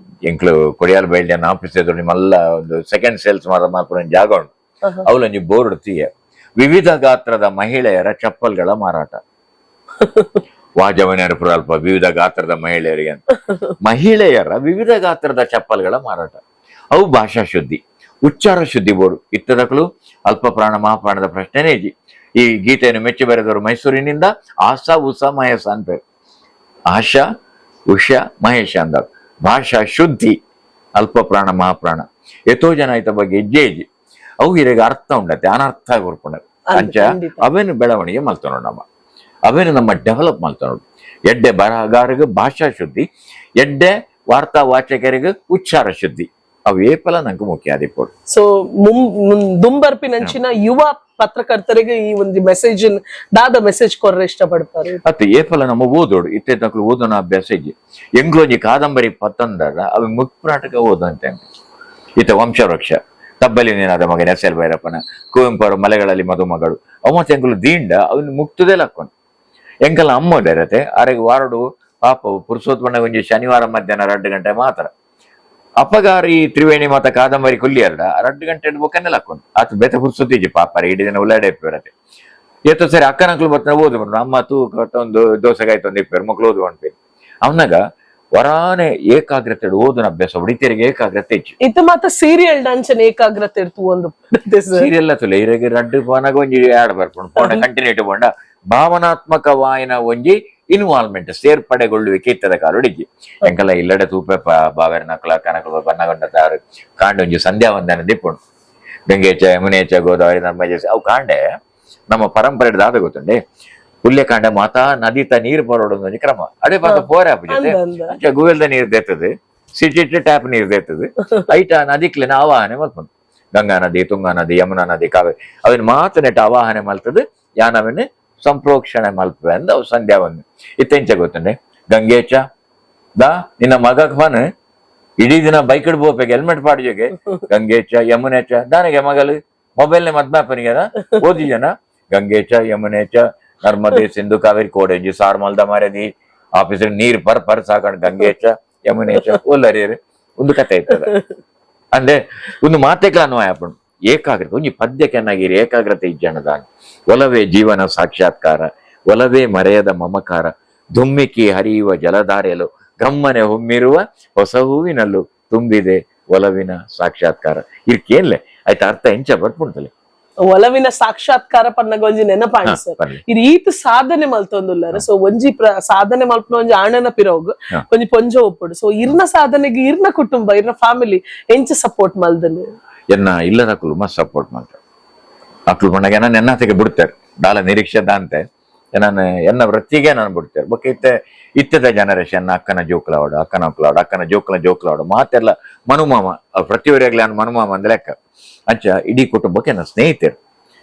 ಎಂಕ್ಲು ಕೊಡಿಯಾಲ್ ಬೈಲ್ಡಿಯನ್ ಆಫೀಸ್ ಎದುರು ನಿಮ್ಮಲ್ಲ ಒಂದು ಸೆಕೆಂಡ್ ಸೇಲ್ಸ್ ಮಾತ್ರ ಜಾಗ ಉಂಟು ಅವಳಂಜಿ ಬೋರ್ಡ್ ತೀಯ ವಿವಿಧ ಗಾತ್ರದ ಮಹಿಳೆಯರ ಚಪ್ಪಲ್ಗಳ ಮಾರಾಟ. ವಾಜವನ್ಯರ ಪುರಲ್ಪ ವಿವಿಧ ಗಾತ್ರದ ಮಹಿಳೆಯರಿಗೆ ಅಂತ ಮಹಿಳೆಯರ ವಿವಿಧ ಗಾತ್ರದ ಚಪ್ಪಲ್ಗಳ ಮಾರಾಟ. ಅವು ಭಾಷಾ ಶುದ್ಧಿ ಉಚ್ಚಾರ ಶುದ್ಧಿ ಬೋರ್ಡು ಇತ್ತದಕ್ಕಳು ಅಲ್ಪ ಪ್ರಾಣ ಮಹಾಪ್ರಾಣದ ಪ್ರಶ್ನೆನೇ ಇಜಿ. ಈ ಗೀತೆಯನ್ನು ಮೆಚ್ಚಿ ಬರೆದವರು ಮೈಸೂರಿನಿಂದ ಆಶಾ ಉಷಾ ಮಹೇಶ ಅನ್ಪೇರು. ಆಶಾ ಉಷಾ ಮಹೇಶ ಅಂದ ಭಾಷಾ ಶುದ್ಧಿ ಅಲ್ಪ ಪ್ರಾಣ ಮಹಾಪ್ರಾಣ ಎಷ್ಟೋ ಜನ ಆಯ್ತ ಬಗ್ಗೆ ಹೆಜ್ಜೆ ಅವು ಇರೆಗೆ ಅರ್ಥ ಉಂಡತೆ ಅನರ್ಥ ಕೊರ್ಕೊಂಡ ಅಂಚ ಅವೇನು ಬೆಳವಣಿಗೆ ಮಲ್ತನೋಡು ಅವೇನು ನಮ್ಮ ಡೆವಲಪ್ ಮಲ್ತನೋಡು. ಎಡ್ಡೆ ಬರಹಗಾರಿಗೆ ಭಾಷಾ ಶುದ್ಧಿ ಎಡ್ಡೆ ವಾರ್ತಾ ವಾಚಕರಿಗೆ ಉಚ್ಚಾರ ಶುದ್ಧಿ ಅವು ಏಪಲ ನಂಗೆ ಮುಖ್ಯ ಆದಿಪ್ಪೋಡು. ಸೊ ದುಂಬರ್ಪಿನಂಚಿನ ಯುವ ಪತ್ರಕರ್ತರಿಗೆ ಈ ಒಂದು ಮೆಸೇಜ್ ದಾದ ಮೆಸೇಜ್ ಕೊರ್ರೆ ಇಷ್ಟಪಡ್ತಾರೆ. ಮತ್ತೆ ಏಪಲ ನಮ್ಮ ಓದೋಡು ಇತ್ತೇತಕ್ಲು ಓದೋನ ಅಭ್ಯಾಸ ಇಜ್ಜಿ ಎಂಗ್ಲೋಂಜಿ ಕಾದಂಬರಿ ಪತ್ತಂದಾಗ ಅವು ಮುಖ್ಯ ನಾಟಕ ಓದಂತೆ ಇತ್ತ ವಂಶವೃಕ್ಷ ತಬ್ಬಲಿ ನೀನಾದ ಮಗನ ಎಸ್ ಎಲ್ ಭೈರಪ್ಪನ, ಕುವೆಂಪು ಅವರ ಮಲೆಗಳಲ್ಲಿ ಮದುಮಗಳು ಅವತ್ತು ಎಂಕಲು ದೀಂಡ ಅವನು ಮುಕ್ತದೇ ಲಕ್ಕೊಂಡು ಎಂಕಲ್ ಅಮ್ಮೋದೇ ಇರತ್ತೆ ಆರೆಗೆ ವಾರಡು ಪಾಪ ಪುರುಸೋತ್ ಬಣ್ಣ ಒಂಜಿ ಶನಿವಾರ ಮಧ್ಯಾಹ್ನ 2 ಗಂಟೆ ಮಾತ್ರ ಅಪ್ಪಗಾರಿ ತ್ರಿವೇಣಿ ಮಾತ ಕಾದಂಬರಿ ಕುಲ್ಲಿ 2 ಗಂಟೆ ಬೊಕ್ಕನ್ನೆಲ್ಲ ಹಾಕೊಂಡು ಆತ ಬೇತ ಪುರ್ಸೊತ್ತಿಜಿ ಪಾಪ ಇಡೀ ದಿನ ಉಳ್ಳಾಡೆ ಇಪ್ಪಿರತ್ತೆ ಎತ್ತೋ ಸರಿ ಅಕ್ಕನಕ್ಲು ಬರ್ತಾನೆ ಓದು ಬಂದ್ರು ಅಮ್ಮ ತೂ ಒಂದು ದೋಸೆಗಾಯ್ತು ಇಪ್ಪೇರು ಮಕ್ಳು ಓದು ಅನ್ಪೇರು ಅವನಾಗ ವರಾನೆ ಏಕಾಗ್ರತೆ ಓದಿನ ಅಭ್ಯಾಸ ಹೊಡಿತೇರಿಗೆ ಏಕಾಗ್ರತೆ ಹೆಚ್ಚು ಇತ್ತು ಮಾತ್ರ ಸೀರಿಯಲ್ ಡಾನ್ಸನ್ ಏಕಾಗ್ರತೆ ಇರ್ತು ಒಂದು ಸೀರಿಯಲ್ ತುಲೆ ಇರಗೆ 2 ಫೋನಾಗ ಒಂಜಿ ಆಡ್ ಬರ್ಕೊಂಡು ಫೋನ್ ಕಂಟಿನ್ಯೂಟಿ ಬಂಡ ಭಾವನಾತ್ಮಕ ವಾಯಿನ ಒಂಜಿ ಇನ್ವಾಲ್ವ್ಮೆಂಟ್ ಸೇರ್ಪಡೆಗೊಳ್ಳುವಿಕೆ ಇತ್ತದ ಕಾಲುಡಿಜಿ ಎಂಕಲ್ಲ ಇಲ್ಲಡೆ ತೂಪೆ ಬಾವೇರ ನಕಲ ಕನಕಲ ಬನ್ನಗೊಂಡ ತಾರು ಕಾಂಡ ಒಂಜಿ ಸಂಧ್ಯಾ ವಂದನ ದಿಪ್ಪುಂಡು ಗಂಗೇಚ ಯಮುನೇಚ ಗೋದಾವರಿ ನರ್ಮಜ ಅವು ಕಾಂಡೆ ನಮ್ಮ ಪರಂಪರೆ ದಾದ ಗೊತ್ತುಂಡೆ ಪುಲ್ಯಕಾಂಡ ಮಾತಾ ನದಿತ ನೀರು ಬರೋಡೊಂದು ಕ್ರಮ ಅದೇ ಪಾತ ಪೋರೆ ಆಪುಜತೆ ಗೂಗಲ್ದ ನೀರು ದೇತದೆ ಸಿಟಿ ಟ್ಯಾಪ್ ನೀರು ದೇತದೆ ಐಟ ನದಿಕ್ಲೆನ ಆವಾಹನೆ ಮಲ್ಪುಂಡು ಗಂಗಾ ನದಿ ತುಂಗಾ ನದಿ ಯಮುನಾ ನದಿ ಕಾವೇರಿ ಅವನ್ ಮಾತು ನೆಟ್ಟು ಆವಾಹನೆ ಮಲ್ತದೆ ಯಾನವನ್ನೇ ಸಂಪ್ರೋಕ್ಷಣೆ ಮಲ್ಪೆ ಅಂದ ಅವು ಸಂಧ್ಯಾ ಒಂದು ಇತ್ತೆಂಚ ಗೊತ್ತಂಡೆ ಗಂಗೇಚ ದಾ ನಿನ್ನ ಮಗಕ್ ಬನ್ ಇಡೀ ದಿನ ಬೈಕ್ ಬೋಪೆಗೆ ಹೆಲ್ಮೆಟ್ ಪಾಡಿಯೋಗೆ ಗಂಗೇಚ ಯಮುನೇಚ ದಾನಿಗೆ ಮಗಲು ಮೊಬೈಲ್ನೆ ಮದ್ಮಾಪನಿಗೆ ಅದ ಓದಿ ಜನ ಗಂಗೇಚ ಯಮುನೇಚ ನರ್ಮದೆ ಸಿಂಧು ಕಾವೇರಿ ಕೋಡೆಂಜಿ ಸಾರ್ ಮಲ್ದ ಮಾರದಿ ಆಫೀಸ್ ನೀರ್ ಪರ್ ಸಾಕೊಂಡು ಗಂಗೇಚ ಯಮುನೇಚ ಒಲ್ಲರಿಯರು ಒಂದು ಕತೆ ಇರ್ತದ ಅಂದ್ರೆ ಒಂದು ಮಾತೆಗಳ ಅನ್ವಯ ಪುಂಡು ಏಕಾಗ್ರತೆ ಒಂಜಿ ಪದ್ಯಕ್ಕೆನ್ನಾಗಿರಿ ಏಕಾಗ್ರತೆ ಇಜ್ಜನದಾನ ಒಲವೇ ಜೀವನ ಸಾಕ್ಷಾತ್ಕಾರ ಒಲವೇ ಮರೆಯದ ಮಮಕಾರ ಧುಮ್ಮಿಕ್ಕಿ ಹರಿಯುವ ಜಲಧಾರೆಯಲು ಗಮ್ಮನೆ ಹೊಮ್ಮಿರುವ ಹೊಸ ಹೂವಿನಲ್ಲೂ ತುಂಬಿದೆ ಒಲವಿನ ಸಾಕ್ಷಾತ್ಕಾರ ಇರ್ಕೇನ್ಲೆ ಆಯ್ತಾ ಅರ್ಥ ಎಂಚ ಬರ್ಪುಂಟಲೆ ಒಲವಿನ ಸಾಕ್ಷಾತ್ಕಾರ ಪನ್ನಗ ಒಂಜಿ ನೆನಪಾಣಿ ಸರ್ ಇದು ಈತ ಸಾಧನೆ ಮಲ್ತೊಂದುಲ್ಲಾರ ಸೊ ಒಂಜಿ ಸಾಧನೆ ಮಲ್ಪನ ಒಂಜಿ ಆಣನ ಪಿರೋಗ್ ಒಂಜಿ ಪೊಂಜ ಒಪ್ಪುಡು ಸೊ ಇರ್ನ ಸಾಧನೆಗೆ ಇರ್ನ ಕುಟುಂಬ ಇರ್ನ ಫ್ಯಾಮಿಲಿ ಎಂಚ ಸಪೋರ್ಟ್ ಮಲ್ದನು ಎನ್ನ ಇಲ್ಲದಕ್ಕೂ ಮಸ್ತ್ ಸಪೋರ್ಟ್ ಮಾಡ್ತಾರೆ ಅಕ್ಳು ಮನೆಗೆ ನಾನು ಎನ್ನತೆಗೆ ಬಿಡ್ತಾರೆ ದಾಲ ನಿರೀಕ್ಷೆ ದಾಂತೆ ನಾನು ಎನ್ನ ವೃತ್ತಿಗೆ ನಾನು ಬಿಡ್ತೇನೆ ಬೊಕ್ಕ ಇತ್ತದ ಜನರೇಷನ್ ಅಕ್ಕನ ಜೋಕ್ಲಾವಡು ಅಕ್ಕನ ಜೋಕ್ಲಾವಡು ಮಾತೆಲ್ಲ ಮನುಮಾಮ ಪ್ರತಿಯೊರೆಗ್ಲಿ ನಾನು ಮನುಮಾಮ ಅಂದ್ರೆ ಲೆಕ್ಕ ಅಂಚ ಇಡೀ ಕುಟುಂಬಕ್ಕೆ ನನ್ನ ಸ್ನೇಹಿತರು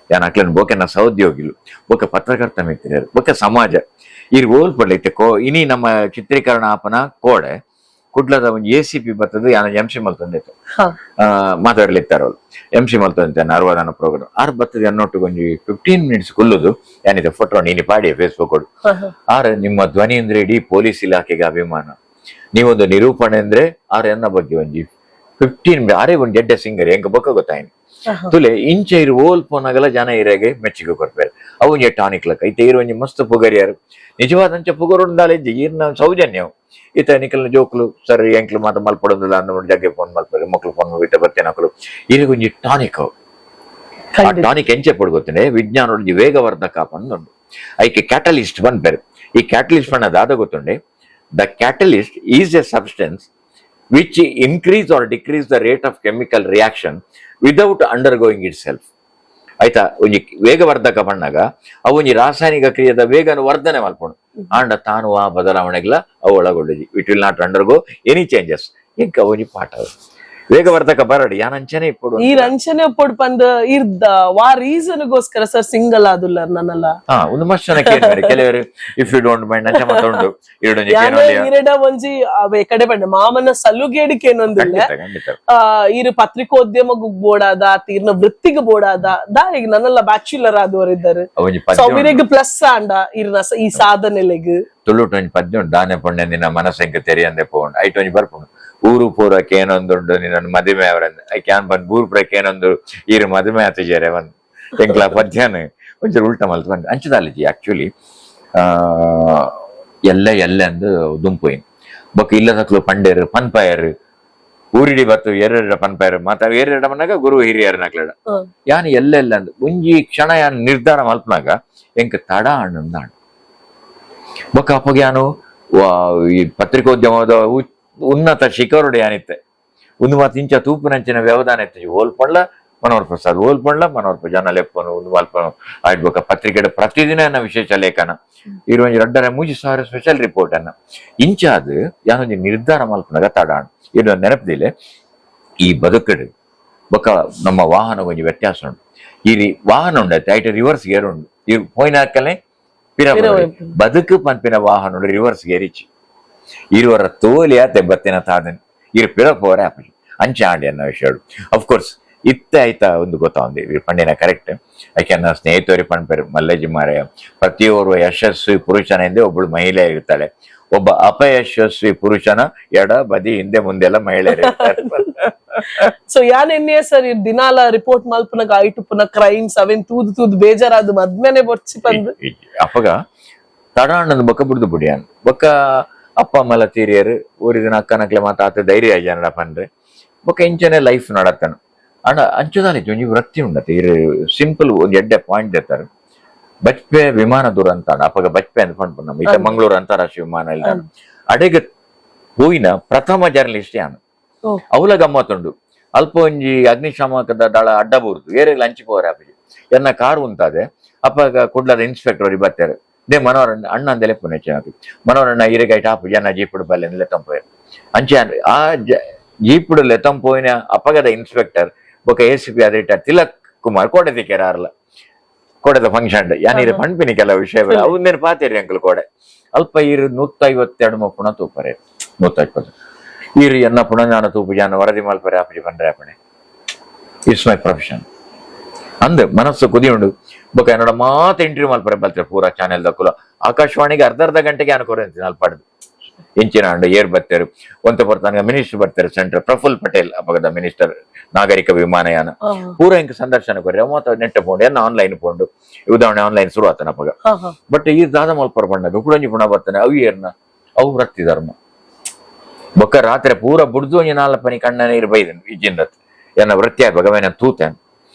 ಯಾನ್ ಅಕ್ಲನ್ ಬೋಕೆ ನನ್ನ ಸಹೋದ್ಯೋಗಿಲು ಬೊಕ್ಕ ಪತ್ರಕರ್ತ ಮಿತ್ರರು ಬೊಕ್ಕ ಸಮಾಜ ಇರ್ ಓಲ್ಪಡ್ಲೈತೆ ಇನಿ ನಮ್ಮ ಚಿತ್ರೀಕರಣ ಆಪನ ಕೋಡೆ ಕುಡ್ಲದ ಒಂದು ACP ಬರ್ತದೆ ಯಾನ MC ಮಲ್ತಂದಿತ್ತು ಮಾತಾಡ್ಲಿತ್ತಾರವ್ರು MC ಮಲ್ತಂದಿತ್ತೆ 60 ಪ್ರೋಗ್ರಾಮ್ ಆರ್ ಬರ್ತದೆ ಅನ್ನೊಟ್ಟಿಗೆ ಒಂಜಿ 15 ಮಿನಿಟ್ಸ್ ಕುಲ್ಲುದು ಏನಿದೆ ಫೋಟೋ ನೀನು ಪಾಡಿ ಫೇಸ್ಬುಕ್ ಕೊಡು ಆರ ನಿಮ್ಮ ಧ್ವನಿ ಅಂದ್ರೆ ಇಡೀ ಪೊಲೀಸ್ ಇಲಾಖೆಗೆ ಅಭಿಮಾನ ನೀವೊಂದು ನಿರೂಪಣೆ ಅಂದ್ರೆ ಆರ ಎನ್ನ ಬಗ್ಗೆ ಒಂಜಿ 15 ಮಿನಿಟ್ ಆರೇ ಒಂದು ಎಡ್ಡೆ ಸಿಂಗರ್ ಹೆಂಗ ಬೊಕ್ಕ ಗೊತ್ತಾಯ್ತು ತುಲೆ ಇಂಚ ಇರು ಓಲ್ ಪೋನಾಗಲ ಜನ ಇರೆಗೆ ಮೆಚ್ಚಿಗೆ ಕೊಡ್ಬೇರು ಅವು ಟಾನಿಕ್ ಲಕ್ಕ ಇತ್ತೆ ಇರು ಒಂಜಿ ಮಸ್ತ್ ಪುಗರಿಯಾರು ನಿಜವಾದಂಚ ಪುಗರುಂದಾಲೆ ಈರ್ನ ಸೌಜನ್ಯವು ಈತ ನಿಕಲ್ನ ಜೋಕ್ಲು ಸರಿ ಎಂಕ್ಲು ಮಾತ ಮಲ್ಪಡೋದಿಲ್ಲ ಅಂದ ಜಗ್ಗೆ ಫೋನ್ ಮಲ್ಪರು ಮಕ್ಳು ಫೋನ್ ಮುಗಿತ ಬರ್ತೇನೆ ಹಾಕಲು ಇರಿಗೆ ಒಂಜಿ ಟಾನಿಕ್ ಆ ಟಾನಿಕ್ ಎಂಚೆ ಪಡ್ ಗೊತ್ತೇನೆ ವಿಜ್ಞಾನ ವೇಗವರ್ಧಕ ಪಂದುಂಡು ಐಕೆ ಕ್ಯಾಟಲಿಸ್ಟ್ ಬಂದ್ಬೇರು ಈ ಕ್ಯಾಟಲಿಸ್ಟ್ ಪಣ್ಣದಾದ ಗೊತ್ತುಂಡೆ the catalyst is a substance which increase or decrease the rate of chemical reaction without undergoing itself. ಆಯ್ತಾ ಒಂಜಿ ವೇಗವರ್ಧಕ ಬಣ್ಣಗ ಅವು ಒಂಜಿ ರಾಸಾಯನಿಕ ಕ್ರಿಯೆದ ವೇಗನ ವರ್ಧನೆ ಮಲ್ಪುಂಡು ಆಂಡ ತಾನು ಆ ಬದಲಾವಣೆಗಳ ಅವು ಒಳಗೊಳ್ಳುಜಿ it will not undergo any changes ಎಂಕ ಒಂಜಿ ಪಾಠ ವೇಗವರ್ಧಕ ಬರಡಿ ಯಾನ್ ಅಂಚನೆ ಇಪ್ಪಡು ಈ ರಂಚನೆ ಇಪ್ಪಡು ಪಂದ ಇರ್ದ ವಾ ರೀಸನ್ ಗೋಸ್ಕರ ಸರ್ ಸಿಂಗಲ್ ಆದುಲ್ಲ ನನ್ನಲ್ಲ ಒಂದು ಮಸ್ತ್ ಜನ ಕೇಳ್ತಾರೆ ಕೆಲವರು ಇಫ್ ಯು ಡೋಂಟ್ ಮೈಂಡ್ ಅಂಚ ಮಾತಾಡು ಇರಡ ಒಂಜಿ ಅವೇ ಕಡೆ ಬಂಡೆ ಮಾಮನ ಸಲುಗೇಡಿಕೆ ಏನೊಂದಿಲ್ಲ ಇರು ಪತ್ರಿಕೋದ್ಯಮಗೂ ಬೋಡಾದ ತೀರ್ನ ವೃತ್ತಿಗೆ ಬೋಡಾದ ದಾ ಈಗ ನನ್ನೆಲ್ಲ ಬ್ಯಾಚುಲರ್ ಆದವರಿದ್ದಾರೆ ಸೌವಿರೆಗ್ ಪ್ಲಸ್ ಆಂಡ ಇರ್ನ ಈ ಸಾಧನೆಲೆಗ್ ತುಳುಟೊಂಜಿ ಪದ್ಯ ಉಂಟು ದಾನೆ ಪೊಂಡೆ ನಿನ್ನ ಮನಸ್ಸಂಗೆ ತೆರಿಯಂದೆ ಪೋಂಡು ಐಟೊಂಜಿ ಬರ್ಪುಂಡು ಊರು ಪೂರಕ್ಕೆ ಏನೊಂದುಂಡು ನಿನ್ನ ಮದುವೆ ಅವರಂದ ಐ ಕ್ಯಾನ್ ಬಂದ್ ಊರು ಪೂರಕ್ಕೆ ಏನೊಂದು ಇರು ಮದುವೆ ಆತಿಜೇರೆ ಬಂದು ಎಂಕ್ಲ ಪದ್ಯನ ಒಂಚೂರು ಉಲ್ಟ ಮಲ್ತು ಬಂದು ಅಂಚದಾಲಿಜಿ ಆಕ್ಚುಲಿ ಎಲ್ಲ ಅಂದು ದುಂಪುಯಿನ್ ಬೊಕ್ಕ ಇಲ್ಲದಕ್ಲು ಪಂಡೇರು ಪನ್ಪಾಯರು ಊರಿಡಿ ಬತ್ತು ಎರಡ ಪನ್ಪಾಯರು ಮಾತಾಡ ಎರಡ ಮನ್ನಾಗ ಗುರು ಹಿರಿಯರ್ ನಕ್ಲಡ ಯಾನ್ ಎಲ್ಲ ಅಂದು ಒಂಜಿ ಕ್ಷಣ ಯಾನ್ ನಿರ್ಧಾರ ಮಲ್ಪನಾಗ ಎಂಕ್ ತಡ ಹಣ್ಣು ಬೊಕ್ಕ ಅಪ್ಪಗೆ ಯಾನು ಈ ಪತ್ರಿಕೋದ್ಯಮದ ಉನ್ನತ ಶಿಖರುಡು ಯಾನಿತ್ತೆ ಒಂದು ಮಾತು ಇಂಚ ತೂಪುನಂಚಿನ ವ್ಯವಧಾನ ಇತ್ತು ಓಲ್ಪಂಡ್ಲ ಮನೋಹರ್ ಪ್ರಸಾದ್ ಓಲ್ಪಂಡ್ಲ ಮನೋಹರ್ ಜನ ಲೆಪ್ಪನು ಒಂದು ಮಲ್ಪನು ಆಯ್ಡ್ಬೇಕ ಪತ್ರಿಕೆಡ ಪ್ರತಿದಿನ ಅನ್ನ ವಿಶೇಷ ಲೇಖನ ಇರುವಂಜಿ 2,30,000 ಸ್ಪೆಷಲ್ ರಿಪೋರ್ಟ್ ಅನ್ನ ಇಂಚಾದ್ ಯಾನೊಂದು ನಿರ್ಧಾರ ಮಲ್ಪನಾಗ ತಡಾಣ್ ಇದು ನೆನಪದಿಲ್ಲ ಈ ಬದುಕಡು ಬೊಕ್ಕ ನಮ್ಮ ವಾಹನ ಒಂಜಿ ವ್ಯತ್ಯಾಸ ಉಂಟು ಈ ವಾಹನ ಉಂಡತ್ತೆ ಐಟ ರಿವರ್ಸ್ ಗೇರ್ ಉಂಡು ಈ ಪೋಯಿನ ಹಾಕಲೆ ಬದುಕು ಪಂಪಿನ ವಾಹನ ರಿವರ್ಸ್ ಗೇರಿಚಿ ഇരുവರ ತೋಲಿಯ ತೆಬ್ಬತ್ತಿನ ತಾದನ್ ಇರು ಪಿರಪೋರೆ ಆಪಿ ಅಂಚ ಆಂಡಿ ಅನ್ನ ವಿಷಯ ಅಫ್ಕೋರ್ಸ್ ಇತ್ತೆ ಆಯ್ತಾ ಒಂದು ಗೊತ್ತಾಂದಿ ಪಂಡಿನ ಕರೆಕ್ಟ್ ಯಾಕೆ ನನ್ನ ಸ್ನೇಹಿತರು ಪಣ್ಪೇರು ಮಲ್ಲೇಜಿ ಮಾರೆಯ ಪ್ರತಿಯೊಬ್ಬರು ಯಶಸ್ವಿ ಪುರುಷನ ಹಿಂದೆ ಒಬ್ಬಳು ಮಹಿಳೆ ಇರ್ತಾಳೆ, ಒಬ್ಬ ಅಪಯಶಸ್ವಿ ಪುರುಷನ ಎಡ ಬದಿ ಹಿಂದೆ ಮುಂದೆಲ್ಲ ಮಹಿಳೆಯರು ಇರ್ತಾರೆ. ಸೊ ಯಾನ್ ಎಣ್ಣೆ ಸರ್ ದಿನಾಲ ರಿಪೋರ್ಟ್ ಮಲ್ಪನಾಗ ಐಟು ಪುನಃ ಕ್ರೈಮ್ಸ್ ಅವೇನ್ ತೂದು ಬೇಜಾರಾದು ಮದ್ಮೇನೆ ಬೊಚ್ಚಿ ಬಂದು ಅಪ್ಪಗ ತಡಾಣ್ಣದ ಬೊಕ್ಕ ಬಿಡ್ದು ಬಿಡಿಯಾನ್ ಬೊಕ್ಕ ಅಪ್ಪ ಅಮ್ಮಲ ತೀರಿಯರು ಊರಿದಿನ ಅಕ್ಕನಕ್ಲೆ ಮಾತಾತ ಧೈರ್ಯ ಜನಡ ಪನ್ರೆ ಬೊಕ್ಕ ಇಂಚನೆ ಲೈಫ್ ನಡತನ ಅಣ್ಣ ಅಂಚುದಾಲಿತ್ತು ಒಂಜಿ ವೃತ್ತಿ ಉಂಡತ್ತೆ ಇರು ಸಿಂಪಲ್ ಒಂದ್ ಎಡ್ಡೆ ಪಾಯಿಂಟ್ ಎತ್ತಾರೆ. ಬಜ್ಪೆ ವಿಮಾನ ದುರಂತ ಅಪ್ಪಗ ಬಜ್ಪೆ ಅಂತ ಪಂಡ್ ನಮ್ಮ ಇತ್ತ ಮಂಗಳೂರು ಅಂತಾರಾಷ್ಟ್ರೀಯ ವಿಮಾನ ಇಲ್ಲ ಅಡೆಗೆ ಹೋಯಿನ ಪ್ರಥಮ ಜರ್ನಲಿಸ್ಟ್ ಯಾನು ಅವಲ ಗಮ್ಮತ್ತುಂಡು ಅಲ್ಪ ಒಂಜಿ ಅಗ್ನಿಶಾಮಕದ ದಳ ಅಡ್ಡ ಬೂರ್ದು ಏರೆಗ್ಲ ಹಂಚಿಪೋರೆ ಅಪ್ಪಜಿ ಎನ್ನ ಕಾರು ಉಂತಾದೆ ಅಪ್ಪಗ ಕುಡ್ಲದ ಇನ್ಸ್ಪೆಕ್ಟರ್ ಅವ್ರಿಗೆ ಬರ್ತಾರೆ ದೇ ಮನೋರಣ್ಣ ಅಣ್ಣ ಅಂದೆಲೆ ಪುನಃ ಮನೋರಣ್ಣ ಇರೆಗೈಟ್ ಆಪು ಜನ ಜೀಪುಡು ಬಲ್ಲೆ ಲೆತ್ತಂಪೋಯ್ ಅಂಚೆ ಆ ಜೀಪುಡು ಲೆತ್ತಂಪೋಯಿನ ಅಪ್ಪಗದ ಇನ್ಸ್ಪೆಕ್ಟರ್ ಬೊಕ ACP ಅದಿಟ್ಟ ತಿಲಕ್ ಕುಮಾರ್ ಕೋಡೆ ದಿಕ್ಕೆರ ಆರ್ಲ ಕೋಡೆದ ಫಂಕ್ಷನ್ ಯಾನೀರು ಪಣ್ಪಿನಿ ಕೆಲವು ವಿಷಯಗಳು ಅವನ್ನೇನು ಪಾತೇರಿ ಅಂಕಲ್ ಕೋಡೆ ಅಲ್ಪ ಇರು 152 ಪುಣ ತೂಪರೆ 150 ಇರು ಎನ್ನ ಪುನಃ ನಾನು ತೂಪು ಜಾನ ವರದಿ ಮಲ್ಪರೆ ಆಪಜಿ ಬಂದ್ರೆ ಆಪಣೆ ಇಟ್ಸ್ ಮೈ ಪ್ರೊಫೆಷನ್ ಅಂದ್ ಮನಸ್ಸು ಕುದಿ ಉಂಡು ಬೊಕ എന്നോട് ಮಾತು ಇಂಟರ್ವ್ಯೂ ಮಲ್ಪರೆ ಬಲ್ತಾರೆ ಪೂರಾ ಚಾನೆಲ್ ದಕ್ಕುಲು ಆಕಾಶವಾಣಿಗೆ ಅರ್ಧ ಗಂಟೆಗೆ ಅನ್ಕೋರಂತೀನಿ ಅಲ್ಲಿ ಪಡೆದು ಇಂಚಿನ ಅಂಡು ಏರ್ ಬರ್ತಾರೆ ಒಂತ ಬರ್ತಾನೆ ಮಿನಿಸ್ಟರ್ ಬರ್ತಾರೆ ಸೆಂಟ್ರಲ್ ಪ್ರಫುಲ್ ಪಟೇಲ್ ಅಪಗದ ಮಿನಿಸ್ಟರ್ ನಾಗರಿಕ ವಿಮಾನಯಾನ ಪೂರ ಇಂಕ ಸಂದರ್ಶನ ಕೊರ್ರಿ ಅವತ್ತ ನೆಟ್ಟ ಪೋಂಡು ಎನ್ನ ಆನ್ಲೈನ್ ಪೋಂಡು ಉದಾಹರಣೆ ಆನ್ಲೈನ್ ಶುರು ಆತನ ಅಪಗ ಬಟ್ ಈ ದಾದ ಮಲ್ಪರ ಬಂದಾಗ ಕುಡಂಜಿ ಪುಣ ಬರ್ತಾನೆ ಅವು ಏರ್ನ ಅವು ವೃತ್ತಿ ಧರ್ಮ ಬೊಕ್ಕ ರಾತ್ರಿ ಪೂರ ಬುಡ್ದು ಒಂಜಿ ನಾಲ್ಪನಿ ಕಣ್ಣನೇ ಇರ್ ಬೈದನ್ ಇಜ್ಜಿಂದತ್ ಎನ್ನ ವೃತ್ತಿ ಆಗಬೇಕ ತೂತೇನ್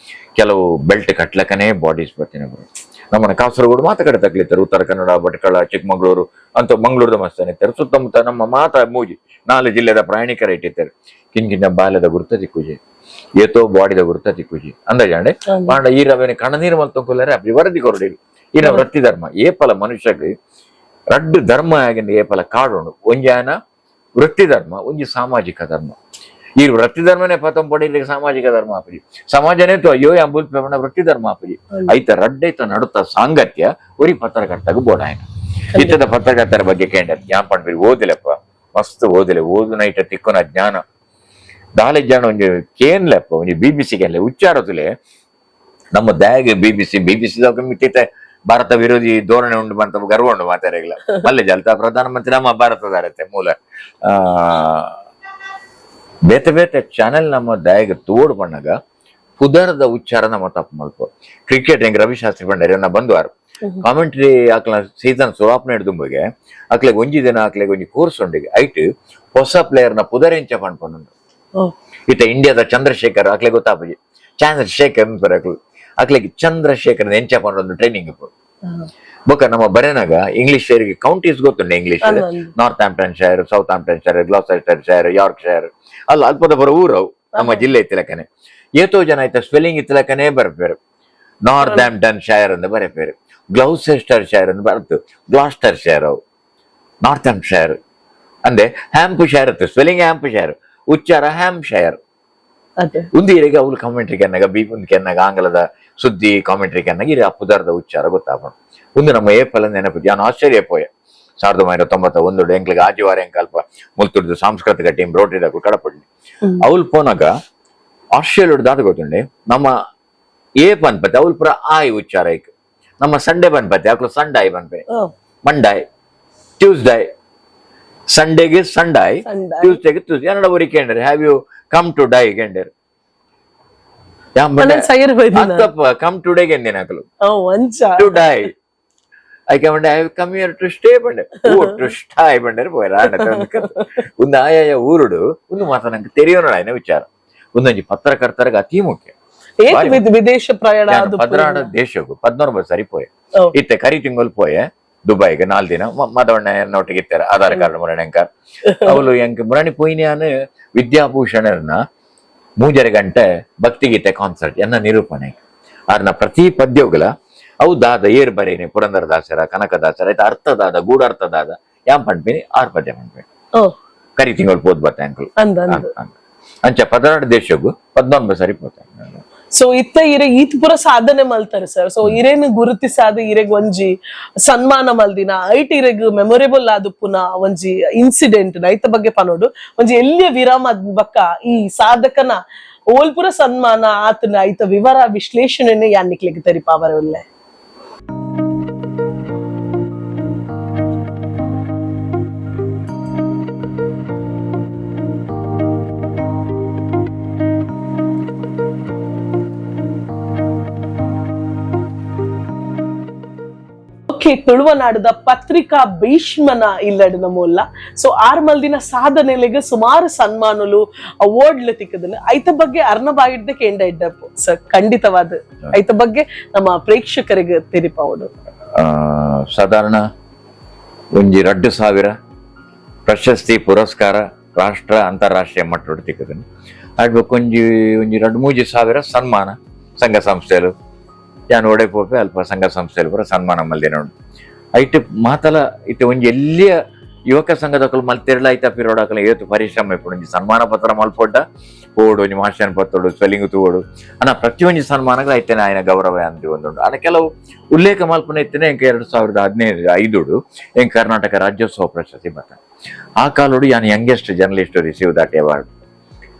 ಕೆಲವು ಬೆಲ್ಟ್ ಕಟ್ಲಕ್ಕನೇ ಬಾಡೀಸ್ ಬರ್ತೀನಿ ನಮ್ಮನ್ನ ಕಾಸರಗೋಡು ಮಾತ ಕಡೆ ತಗ್ಲಿತಾರೆ ಉತ್ತರ ಕನ್ನಡ ಭಟ್ಕಳ ಚಿಕ್ಕಮಗಳೂರು ಅಂತ ಮಂಗಳೂರದ ಮಸ್ತಾನೆ ಇರ್ತಾರೆ ಸುತ್ತಮುತ್ತ ನಮ್ಮ ಮಾತ ಮೂಜಿ 4 ಜಿಲ್ಲೆದ ಪ್ರಯಾಣಿಕರ ಇಟ್ಟಿರ್ತಾರೆ ಕಿಂಕಿನ ಬಾಲ್ಯದ ಗುರುತ ತಿಕ್ಕುಜಿ ಏತೋ ಬಾಡಿದ ಗುರುತ ತಿಕ್ಕುಜಿ ಅಂದಾಜಾಂಡೆ ಮಾಡ ಈ ರವೇನೆ ಕಣ್ಣನೀರು ಮಲ್ತೊಂಕೊಲ್ಲರೆ ಅಪ್ಪಿ ವರದಿ ಕೊರಡಿರು ಇನ್ನ ವೃತ್ತಿ ಧರ್ಮ ಏಪಲ ಮನುಷ್ಯಗೆ ರಡ್ಡು ಧರ್ಮ ಆಗಿಂದ ಏಪಲ ಕಾಡೋಣ ಒಂಜಾನ ವೃತ್ತಿ ಧರ್ಮ ಒಂಜಿ ಸಾಮಾಜಿಕ ಧರ್ಮ ಈ ವೃತ್ತಿ ಧರ್ಮನೇ ಪತಂ ಪಡಿಲಿ ಸಾಮಾಜಿಕ ಧರ್ಮ ಆಪಜಿ ಸಮಾಜನೇ ತೋ ಅಯ್ಯೋ ಅಂಬುಲ್ ಪೇಮಣ ವೃತ್ತಿ ಧರ್ಮ ಆಪಜಿ ಐತ ರಡ್ಡೈತ ನಡುತ್ತ ಸಾಂಗತ್ಯ ಒರಿ ಪತ್ರಕರ್ತಗ ಬೋಡಾಯನ ಇತ್ತದ ಪತ್ರಕರ್ತರ ಬಗ್ಗೆ ಕೇಂದ್ರ ಯಾನ್ ಪಂಡ್ಬಿರಿ ಓದಿಲೆಪ್ಪ ಮಸ್ತ್ ಓದಿಲೆ ಓದು ನೈಟ ತಿಕ್ಕುನ ಜ್ಞಾನ ದಾಲೆ ಜ್ಞಾನ ಒಂಜಿ ಕೇನ್ಲೆಪ್ಪ ಒಂಜಿ BBC ಕೇನ್ಲೆ ಉಚ್ಚಾರತುಲೆ ನಮ್ಮ ದ್ಯಾಗ್ BBC ಮಿತ್ತಿತ್ತ ಭಾರತ ವಿರೋಧಿ ಧೋರಣೆ ಉಂಡು ಬಂತ ಗರ್ವ ಉಂಡು ಮಾತಾಡಿಲ್ಲ ಮಲ್ಲೆ ಜಲ್ತಾ ಪ್ರಧಾನಮಂತ್ರಿ ನಮ್ಮ ಭಾರತದಾರತೆ ಮೂಲ ಬೇತೆ ಬೇತೆ ಚಾನೆಲ್ ನಮ್ಮ ದಾಯಿಗೆ ತೋಡು ಬಣ್ಣಗ ಪುದರದ ಉಚ್ಚಾರ ನಮ್ಮ ತಪ್ಪು ಮಲ್ಪ ಕ್ರಿಕೆಟ್ ಹೆಂಗ್ ರವಿಶಾಸ್ತ್ರಿ ಬಂಡಾರಿ ನಾ ಬಂದ್ವಾರು ಕಾಮೆಂಟ್ರಿ ಆಕ್ಲ ಸೀಸನ್ ಸುರಾಪ್ನ ಹಿಡ್ದುಂಬಗೆ ಆಕ್ಲೆಗ್ ಒಂಜಿ ದಿನ ಆಕ್ಲೆಗ್ ಒಂಜಿ ಕೋರ್ಸ್ ಉಂಡಿಗೆ ಐಟ್ ಹೊಸ ಪ್ಲೇಯರ್ ನ ಪುದರೆಂಚ ಪಂಡ್ಕೊಂಡು ಇತ್ತ ಇಂಡಿಯಾದ ಚಂದ್ರಶೇಖರ್ ಆಕ್ಲೆ ಗೊತ್ತಾಪಜಿ ಚಂದ್ರಶೇಖರ್ ಬರಕ್ಲು ಆಕ್ಲೆಗ್ ಚಂದ್ರಶೇಖರ್ ಎಂಚ ಪಂಡೊಂದು ಟ್ರೈನಿಂಗ್ ಬೊಕ್ಕ ನಮ್ಮ ಬರೆನಾಗ ಇಂಗ್ಲಿಷ್ ಶೈರ್ಗೆ ಕೌಂಟೀಸ್ ಗೊತ್ತುಂಡೆ English Northamptonshire Southamptonshire Gloucestershire Yorkshire ಅಲ್ಲ ಅಲ್ಪದ ಬರೋ ಊರು ನಮ್ಮ ಜಿಲ್ಲೆ ಇತ್ತಲಕನೆ ಏತೋ ಜನ ಆಯ್ತಾ ಸ್ಪೆಲ್ಲಿಂಗ್ ಇತ್ತಲಕನೇ ಬರ್ಪೇರು ನಾರ್ತ್ ಆಂಪ್ಟನ್ ಶೈರ್ ಅಂತ ಬರೆಪೇರು ಗ್ಲೌಸೆಸ್ಟರ್ ಶೈರ್ ಅಂತ ಬರ್ತು ಗ್ಲಾಸ್ಟರ್ ಶೈರ್ ಅವು ನಾರ್ತ್ ಆಂಪ್ ಶೈರ್ ಅಂದೆ ಹ್ಯಾಂಪ್ ಶೈರ್ ಇತ್ತು ಸ್ಪೆಲ್ಲಿಂಗ್ ಹ್ಯಾಂಪ್ ಶೈರ್ ಉಚ್ಚಾರ ಹ್ಯಾಂಪ್ ಶೈರ್ ಉಂದಿರಿಗೆ ಅವ್ರು ಕಾಮೆಂಟ್ರಿ ಕೆನ್ನಾಗ ಒಂದು ಕೆನ್ನಾಗ ಆಂಗ್ಲದ ಸುದ್ದಿ ಕಾಮೆಂಟ್ರಿ ಕೆನ್ನಾಗ ಇರಿ ಆ ಪುದರದ ಉಚ್ಚಾರ ಗೊತ್ತಾಗ ಒಂದು ನಮ್ಮ ಏಪಲ್ ನೆನಪು ನಾನು ಆಶ್ಚರ್ಯ ಪೋಯೆ 1991 ಎಂಕ್ಲಿಗೆ ಆಜಿವಾರ ಎಂಕಲ್ಪ ಮುಲ್ತುಡ್ದು ಸಾಂಸ್ಕೃತಿಕ ಟೀಮ್ ರೋಟ್ರಿದಾಗ ಕಡಪಡ್ಲಿ ಅವ್ಲು ಪೋನಾಗ ಆಸ್ಟ್ರೇಲಿಯಾ ದಾದ ಗೊತ್ತುಂಡೆ ನಮ್ಮ ಏ ಬನ್ಪತ್ತೆ ಅವ್ಲು ಪುರ ಆಯ್ ಉಚ್ಚಾರ ಐಕ್ ನಮ್ಮ ಸಂಡೇ ಬನ್ಪತ್ತೆ ಯಾಕಲು ಸಂಡಾಯ್ ಬನ್ಪೆ ಮಂಡಾಯ್ ಟ್ಯೂಸ್ಡಾಯ್ ಸಂಡೇಗೆ ಸಂಡಾಯ್ ಟ್ಯೂಸ್ಡೇಗೆ ಟ್ಯೂಸ್ಡೇ ಏನಡ ಊರಿ ಕೇಂದ್ರ have you come today ಕೇಂದ್ರ ಕಮ್ ಟುಡೇ ಗೆಂದಿನ ಹಾಕಲು ಟು ಡೈ ಐಕೆ ಬಂಡೆ I come here to stay ಬಂಡೆ ಓ ಟು ಸ್ಟೈ ಬಂಡೆ ಒಂದು ಆಯಾಯ ಊರುಡು ಒಂದು ಮಾತ ನಂಗೆ ತೆರೆಯೋಣ ಆಯ್ನ ವಿಚಾರ ಒಂದೊಂಜಿ ಪತ್ರಕರ್ತರಿಗೆ ಅತಿ ಮುಖ್ಯ ವಿದೇಶ ಪ್ರಯಾಣ 16 ದೇಶಕ್ಕೂ 14 ಸರಿ ಪೋಯೆ ಇತ್ತೆ ಕರಿ ತಿಂಗಳು ಪೋಯೆ ದುಬೈಗೆ 4 ದಿನ ಮದವಣ್ಣ ಒಟ್ಟಿಗೆ ಇತ್ತಾರೆ ಆಧಾರ್ ಕಾರ್ಡ್ ಮುರಣೆಂಕರ್ ಅವಳು ಎಂಕ್ ಮುರಣಿ ಪೋಯಿನ್ಯಾನ್ ವಿದ್ಯಾಭೂಷಣರ್ನ 3 ಗಂಟೆ ಭಕ್ತಿಗೀತೆ ಕಾನ್ಸರ್ಟ್ ಎನ್ನ ನಿರೂಪಣೆ ಆರ್ನ ಪ್ರತಿ ಪದ್ಯಗಳ ಅವು ದಾದ ಏರ್ ಬರೇನೆ ಪುರಂದರದಾಸರ ಕನಕದಾಸರ ಆಯ್ತು ಅರ್ಥದಾದ ಗೂಢಾರ್ಥದಾದ ಯಾನ್ ಪಂಡ್ಪಿನಿ 6 ಪದ್ಯ ಪಂಡ್ಪಿನಿ ಕರಿ ತಿಂಗಳು ಪೋದ್ ಬತ್ತ ಅಂಕಲ್ ಅಂಚ 16 ದೇಶಕ್ಕೂ 14 ಸರಿ ಪೋತ ಸೊ ಇತ್ತ ಇರೆಗ್ ಈತ್ ಪುರ ಸಾಧನೆ ಮಲ್ತಾರೆ ಸರ್ ಸೊ ಇರೇನು ಗುರುತಿಸಾದ ಇರೆಗ್ ಒಂಜಿ ಸನ್ಮಾನ ಮಲ್ದಿನ ಐಟ್ ಇರೆಗ್ ಮೆಮೊರೇಬಲ್ ಆದು ಪುನಃ ಒಂಜಿ ಇನ್ಸಿಡೆಂಟ್ ಐತ ಬಗ್ಗೆ ಪನೋಡು ಒಂಜಿ ಎಲ್ಲಿಯ ವಿರಾಮ ಬಕ್ಕ ಈ ಸಾಧಕನ ಓಲ್ಪುರ ಸನ್ಮಾನ ಆತನ ಐತ ವಿವರ ವಿಶ್ಲೇಷಣೆನೆ ಯಾನ್ನಿಕ್ಲಿಗೆ ತರಿಪಾವರಲ್ಲೇ. ತುಳುವನಾಡದ ಪತ್ರಿಕಾ ಭೀಷ್ಮನ ಇಲ್ಲಡಿನ ಮೂಲ. ಸೊ 6 ಮಲ್ದಿನ ಸಾಧನೆಲೆಗೆ ಸುಮಾರು ಸನ್ಮಾನಲು ಅವಾರ್ಡ್ಲು ತಿಕ್ಕದನು ಐತ ಬಗ್ಗೆ ಅರ್ನಬಾಯಿಡ್ದೆ ಕೇಂಡ ಇಡ್ಡಪ್ಪು ಸರ್. ಖಂಡಿತವಾದ ಐತ ಬಗ್ಗೆ ನಮ್ಮ ಪ್ರೇಕ್ಷಕರಿಗೆ ತೆರಿಪವಡು. ಸಾಧಾರಣ 2,000 ಪ್ರಶಸ್ತಿ ಪುರಸ್ಕಾರ ರಾಷ್ಟ್ರ ಅಂತಾರಾಷ್ಟ್ರೀಯ ಮಟ್ಟದ ತಿಕ್ಕದನು. ಆಡ್ಬೇಕು 2-3 ಸನ್ಮಾನ ಸಂಘ ಸಂಸ್ಥೆಲು ಯಾನ್ ಒಡೆ ಪೋಪೆ ಅಲ್ಪ ಸಂಘ ಸಂಸ್ಥೆಲು ಪೂರ ಸನ್ಮಾನ ಮಲ್ದಿನ ಉಂಟು. ಐಟ್ ಮಾತಲ ಇಟ್ಟು ಎಲ್ಲಿಯ ಯುವಕ ಸಂಘದಕ್ಕಲು ಮಲ್ತಿರಲ ಐತ ಪಿರೋಡಾಕಲ ಏತು ಪರಿಶ್ರಮ ಇಪ್ಪಡು ಸನ್ಮಾನ ಪತ್ರ ಮಲ್ಪೊಡ್ಡ ಓಡು ಮಾಸ್ಟರ್ ಪತ್ತೋಡು ಸ್ವೆಲ್ಲಿಂಗ್ ತೂಡು ಅನ್ನ ಪ್ರತಿಯೊಂದು ಸನ್ಮಾನಗಳು ಐತೇನೆ ಆಯ್ನ ಗೌರವ ಅಂತ ಒಂದುಂಟು. ಅನ್ನ ಕೆಲವು ಉಲ್ಲೇಖ ಮಲ್ಪನೆ ಇತ್ತೇನೆ ಎಂಕ 2015 ಎಂಕ ಕರ್ನಾಟಕ ರಾಜ್ಯೋತ್ಸವ ಪ್ರಶಸ್ತಿ ಬತ್ತ. ಆ ಕಾಲೋಡು ಯಾನ್ youngest journalist receive that award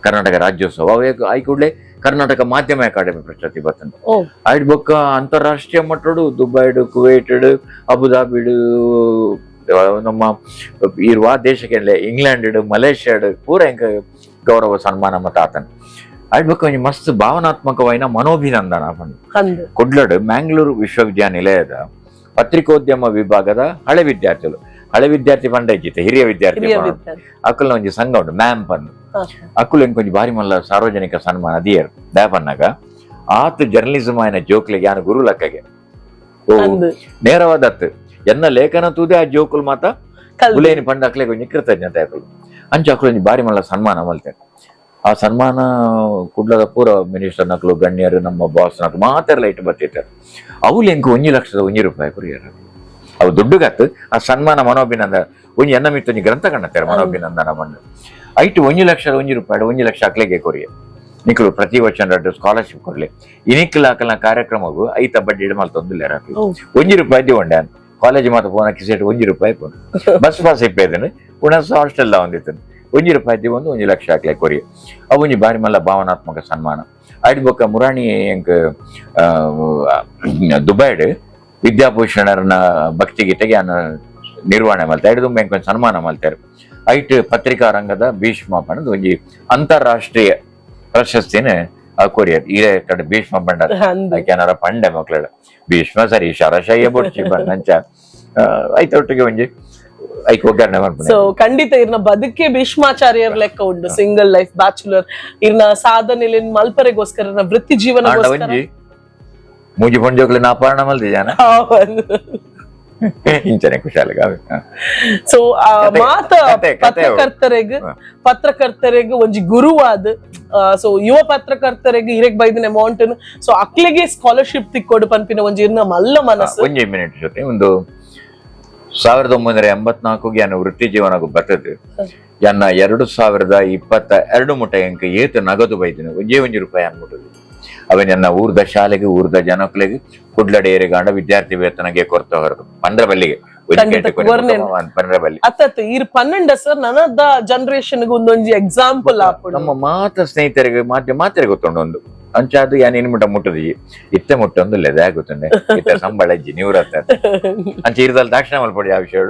Karnataka Rajyotsava. ಆಯ್ ಕೂಡಲೇ ಕರ್ನಾಟಕ ಮಾಧ್ಯಮ ಅಕಾಡೆಮಿ ಪ್ರಶಸ್ತಿ ಬರ್ತಂತೆ. ಆಯ್ಡ್ ಬೊಕ್ಕ ಅಂತಾರಾಷ್ಟ್ರೀಯ ಮಟ್ಟಡು ದುಬೈಡು ಕುವೈಟಡ್ ಅಬುದಾಬಿಡು ನಮ್ಮ ಇರುವ ದೇಶಕ್ಕೆ ಇಂಗ್ಲೆಂಡ್ ಮಲೇಷ್ಯಾಡ್ ಪೂರ ಎಂಕ ಗೌರವ ಸನ್ಮಾನ ಮತ್ತ ಆತನ. ಆಯ್ಡ್ ಬೊಕ್ಕ ಒಂಜಿ ಮಸ್ತ್ ಭಾವನಾತ್ಮಕವಾಯಿನ ಮನೋಭಿನಂದನ ಬಂದು ಕುಡ್ಲಡ್ ಮ್ಯಾಂಗ್ಳೂರು ವಿಶ್ವವಿದ್ಯಾನಿಲಯದ ಪತ್ರಿಕೋದ್ಯಮ ವಿಭಾಗದ ಹಳೆ ವಿದ್ಯಾರ್ಥಿ ಪಂಡ ಇಜ್ಜಿತ್ತೆ ಹಿರಿಯ ವಿದ್ಯಾರ್ಥಿ ಅಕ್ಕಲ್ನ ಒಂಜಿ ಸಂಘ ಉಂಟು ಮ್ಯಾಮ್ ಪಂದು ಅಕ್ಕುಲ್ ಎಂಕೊಂಜಿ ಬಾರಿ ಮಲ್ಲ ಸಾರ್ವಜನಿಕ ಸನ್ಮಾನ ದಿಯರ್ ದಾಪನ್ನಾಗ ಆತ್ ಜರ್ನಲಿಸಮ್ ಆಯ್ನ ಜೋಕ್ಲೆಗೆ ಯಾನು ಗುರು ಲಕ್ಕಗೆ ನೇರವಾದತ್ ಎನ್ನ ಲೇಖನ ತೂದೆ ಆ ಜೋಕುಲ್ ಮಾತ ಗುಲೇನಿ ಪಂಡ ಅಕ್ಲೆಗೆ ಒಂಜಿ ಕೃತಜ್ಞತೆ ಅಕ್ಕಲು ಅಂಚ ಅಕ್ಕಲು ಒಂಜಿ ಬಾರಿ ಮಲ್ಲ ಸನ್ಮಾನ ಮಲ್ತೆ. ಆ ಸನ್ಮಾನ ಕುಡ್ಲದ ಪೂರ ಮಿನಿಸ್ಟರ್ ನಕ್ಲು ಗಣ್ಯರು ನಮ್ಮ ಬಾಸ್ ನಕ್ಲು ಮಾತೆಲ್ಲ ಇಟ್ಟು ಬರ್ತಿರ್ತಾರೆ. ಅವ್ಲು ಎಂಕ 1,01,000 ರೂಪಾಯಿ ಕುರಿಯರು ಅವು ದುಡ್ಡುಗತ್ತು ಆ ಸನ್ಮಾನ ಮನೋಭಿನಂದನ ಒಂಜಿ ಎನ್ನ ಮಿತ್ತು ಒಂಜಿ ಗ್ರಂಥ ಕಣ್ಣತ್ತಾರೆ ಮನೋಭಿನಂದನ ಬಂದು ಐಟು 1,01,000 ರೂಪಾಯಿ 1,00,000 ಅಕ್ಲೆಗೆ ಕೊರಿಯ ನಿಕ್ಲು ಪ್ರತಿ ವರ್ಷ ಸ್ಕಾಲರ್ಶಿಪ್ ಕೊಡ್ಲಿ ಇನಿಕ್ಲ ಅಕಲ್ನ ಕಾರ್ಯಕ್ರಮಗೂ ಐತ ಬಡ್ಡಿ ಇಡ ಮಲ್ ತೊಂದಿಲ್ಲ ₹1 ದಿವಂಡೆ ಕಾಲೇಜ್ ಮಾತ ಪೋನ ಕಿಸೆಟ್ ₹1 ಪೋನು ಬಸ್ ಪಾಸ್ ಇಪ್ಪೇದನು ಉಣಸ ಹಾಸ್ಟೆಲ್ ಒಂದಿತ್ತು ₹1 ದಿವಂದು 1,00,000 ಅಕ್ಲೆ ಕೊರಿಯ ಅವು ಒಂಜಿ ಬಾರಿ ಮಲ್ಲ ಭಾವನಾತ್ಮಕ ಸನ್ಮಾನ. ಐಡ್ ಬೊಕ್ಕ ಮುರಾಣಿ ಎಂಕ್ ದುಬೈಡ್ ವಿದ್ಯಾಭೂಷಣರನ್ನ ಭಕ್ತಿ ಗೀತೆಗೆ ನಿರ್ವಹಣೆ ಮಲ್ತಾರೆ ಐದು ತುಂಬ ಸನ್ಮಾನ ಮಲ್ತಾರೆ. ಐಟ್ ಪತ್ರಿಕಾ ರಂಗದ ಭೀಷ್ಮ ಪಣದ ಒಂಜಿ ಅಂತಾರಾಷ್ಟ್ರೀಯ ಪ್ರಶಸ್ತಿನೇ ಕೊರಿಯರ್ ಇದೇ ಕಡೆ ಭೀಷ್ಮ ಬಂಡಾರ ಯಾಕೆನಾರ ಪಂಡೆ ಮಕ್ಳ ಭೀಷ್ಮ ಸರಿ ಶರಶಯ್ಯ ಬೊಡ್ಚಿ ಬಂದಂಚ ಐತೊಟ್ಟಿಗೆ ಒಂಜಿ ಐಕ್ ಒಗ್ಗರಣೆ ಮಾಡ್ಬೋದು. ಸೊ ಖಂಡಿತ ಇರ್ನ ಬದುಕೆ ಭೀಷ್ಮಾಚಾರ್ಯರ್ ಲೆಕ್ಕ ಉಂಟು. ಸಿಂಗಲ್ ಲೈಫ್ ಬ್ಯಾಚುಲರ್ ಇರ್ನ ಸಾಧನೆ ಮಲ್ಪರೆಗೋಸ್ಕರ ವೃತ್ತಿ ಜೀವನ ಮೂಜಿ ಪಂಜೋಕ್ಲೆ ನಾ ಪಾರಣ ಮಲ್ದಿ ಜಾನ ಇಂಚನೆ ಕುಶಾಲಗ. ಸೊ ಮಾತ ಪತ್ರಕರ್ತರಿಗೆ ಒಂಜಿ ಗುರುವಾದ ಸೊ ಯುವ ಪತ್ರಕರ್ತರಿಗೆ ಇರೆಗ್ ಬೈದಿನ ಅಮೌಂಟ್ ಸೊ ಅಕ್ಲೆಗೆ ಸ್ಕಾಲರ್ಶಿಪ್ ತಿಕ್ಕೋಡು ಪನ್ಪಿನ ಒಂಜಿ ಇರ್ನ ಮಲ್ಲ ಮನಸ್ಸು. ಒಂಜಿ ಮಿನಿಟ್ ಜೊತೆ ಒಂದು 1984 ಯಾನ ವೃತ್ತಿ ಜೀವನಗೂ ಬರ್ತದೆ ಯಾನ 2022 ಮುಟ ಎಂಕ ಏತು ನಗದು ಬೈದಿನ ಒಂಜಿ ರೂಪಾಯಿ ಅನ್ಬಿಟ್ಟದು ಅವನ್ ನನ್ನ ಊರ್ದ ಶಾಲೆಗೆ ಊರ್ದ ಜನಕ್ಲೆಗೆ ಕುಡ್ಲಡೇರೆ ಗಾಂಡ ವಿದ್ಯಾರ್ಥಿ ವೇತನಗೆ ಕೊರತ ಹೊರದು ಪಂದ್ರ ಬಲ್ಲಿಗೆ ಅತ್ತತ್ತು ಈ 12 ಸರ್ ನನ್ನದ ಜನರೇಷನ್ ಒಂದೊಂಜಿ ಎಕ್ಸಾಂಪಲ್ ಆಪುಂಡು. ನಮ್ಮ ಮಾತ ಸ್ನೇಹಿತರಿಗೆ ಮಾತ್ರೆ ಗೊತ್ತುಂಡು ಒಂದು ಅಂಚಾದು ಯಾನ್ ಇನ್ಮುಟ ಮುಟ್ಟದಿ ಇತ್ತೆ ಮುಟ್ಟೊಂದು ಲೆದೆ ಆಗುತ್ತಂಡೆ ಇತ್ತ ಸಂಬಳ ಅಜ್ಜಿ ನಿವೃತ್ತ ಅಂಚ ಇರ್ದಲ್ಲಿ ದಾಕ್ಷಿಣ ಮಲ್ಪಡಿ ಆ ವಿಷಯ.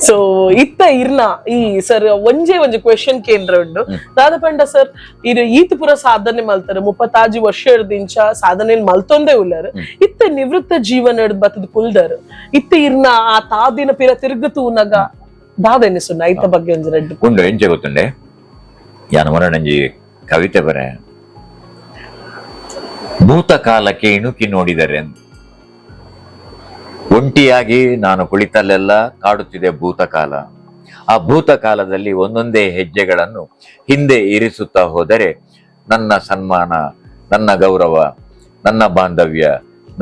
ಸೊ ಇತ್ತ ಇರ್ನ ಈ ಸರ್ ಒಂಜೇ ಕ್ವೆಶನ್ ಕೇಂದ್ರ ಉಂಡು ದಾದಪಂಡ ಸರ್ ಇದು ಈತ ಪುರ ಸಾಧನೆ ಮಲ್ತಾರೆ 36 ವರ್ಷ ಹಿಡ್ದಿಂಚ ಸಾಧನೆ ಮಲ್ತೊಂದೇ ಉಳ್ಳಾರ ಇತ್ತ ನಿವೃತ್ತ ಜೀವನ ಹಿಡ್ದು ಬತ್ತದ ಕುಲ್ದಾರ ಇತ್ತ ಇರ್ನ ಆ ತಾದಿನ ಪಿರ ತಿರುಗತು ನಗ ದಾದೆನಿಸುನ್ನ ಐತ ಬಗ್ಗೆ ಒಂಜಿ ರೆಡ್ ಉಂಡು ಎಂಚೆ ಗೊತ್ತುಂಡೆ ಯಾನ ಮರಣಂಜಿ ಕವಿತೆ ಬರೆ ಭೂತಕಾಲಕ್ಕೆ ಇಣುಕಿ ನೋಡಿದರೆ ಒಂಟಿಯಾಗಿ ನಾನು ಕುಳಿತಲ್ಲೆಲ್ಲ ಕಾಡುತ್ತಿದೆ ಭೂತಕಾಲ. ಆ ಭೂತಕಾಲದಲ್ಲಿ ಒಂದೊಂದೇ ಹೆಜ್ಜೆಗಳನ್ನು ಹಿಂದೆ ಇರಿಸುತ್ತಾ ಹೋದರೆ ನನ್ನ ಸನ್ಮಾನ, ನನ್ನ ಗೌರವ, ನನ್ನ ಬಾಂಧವ್ಯ,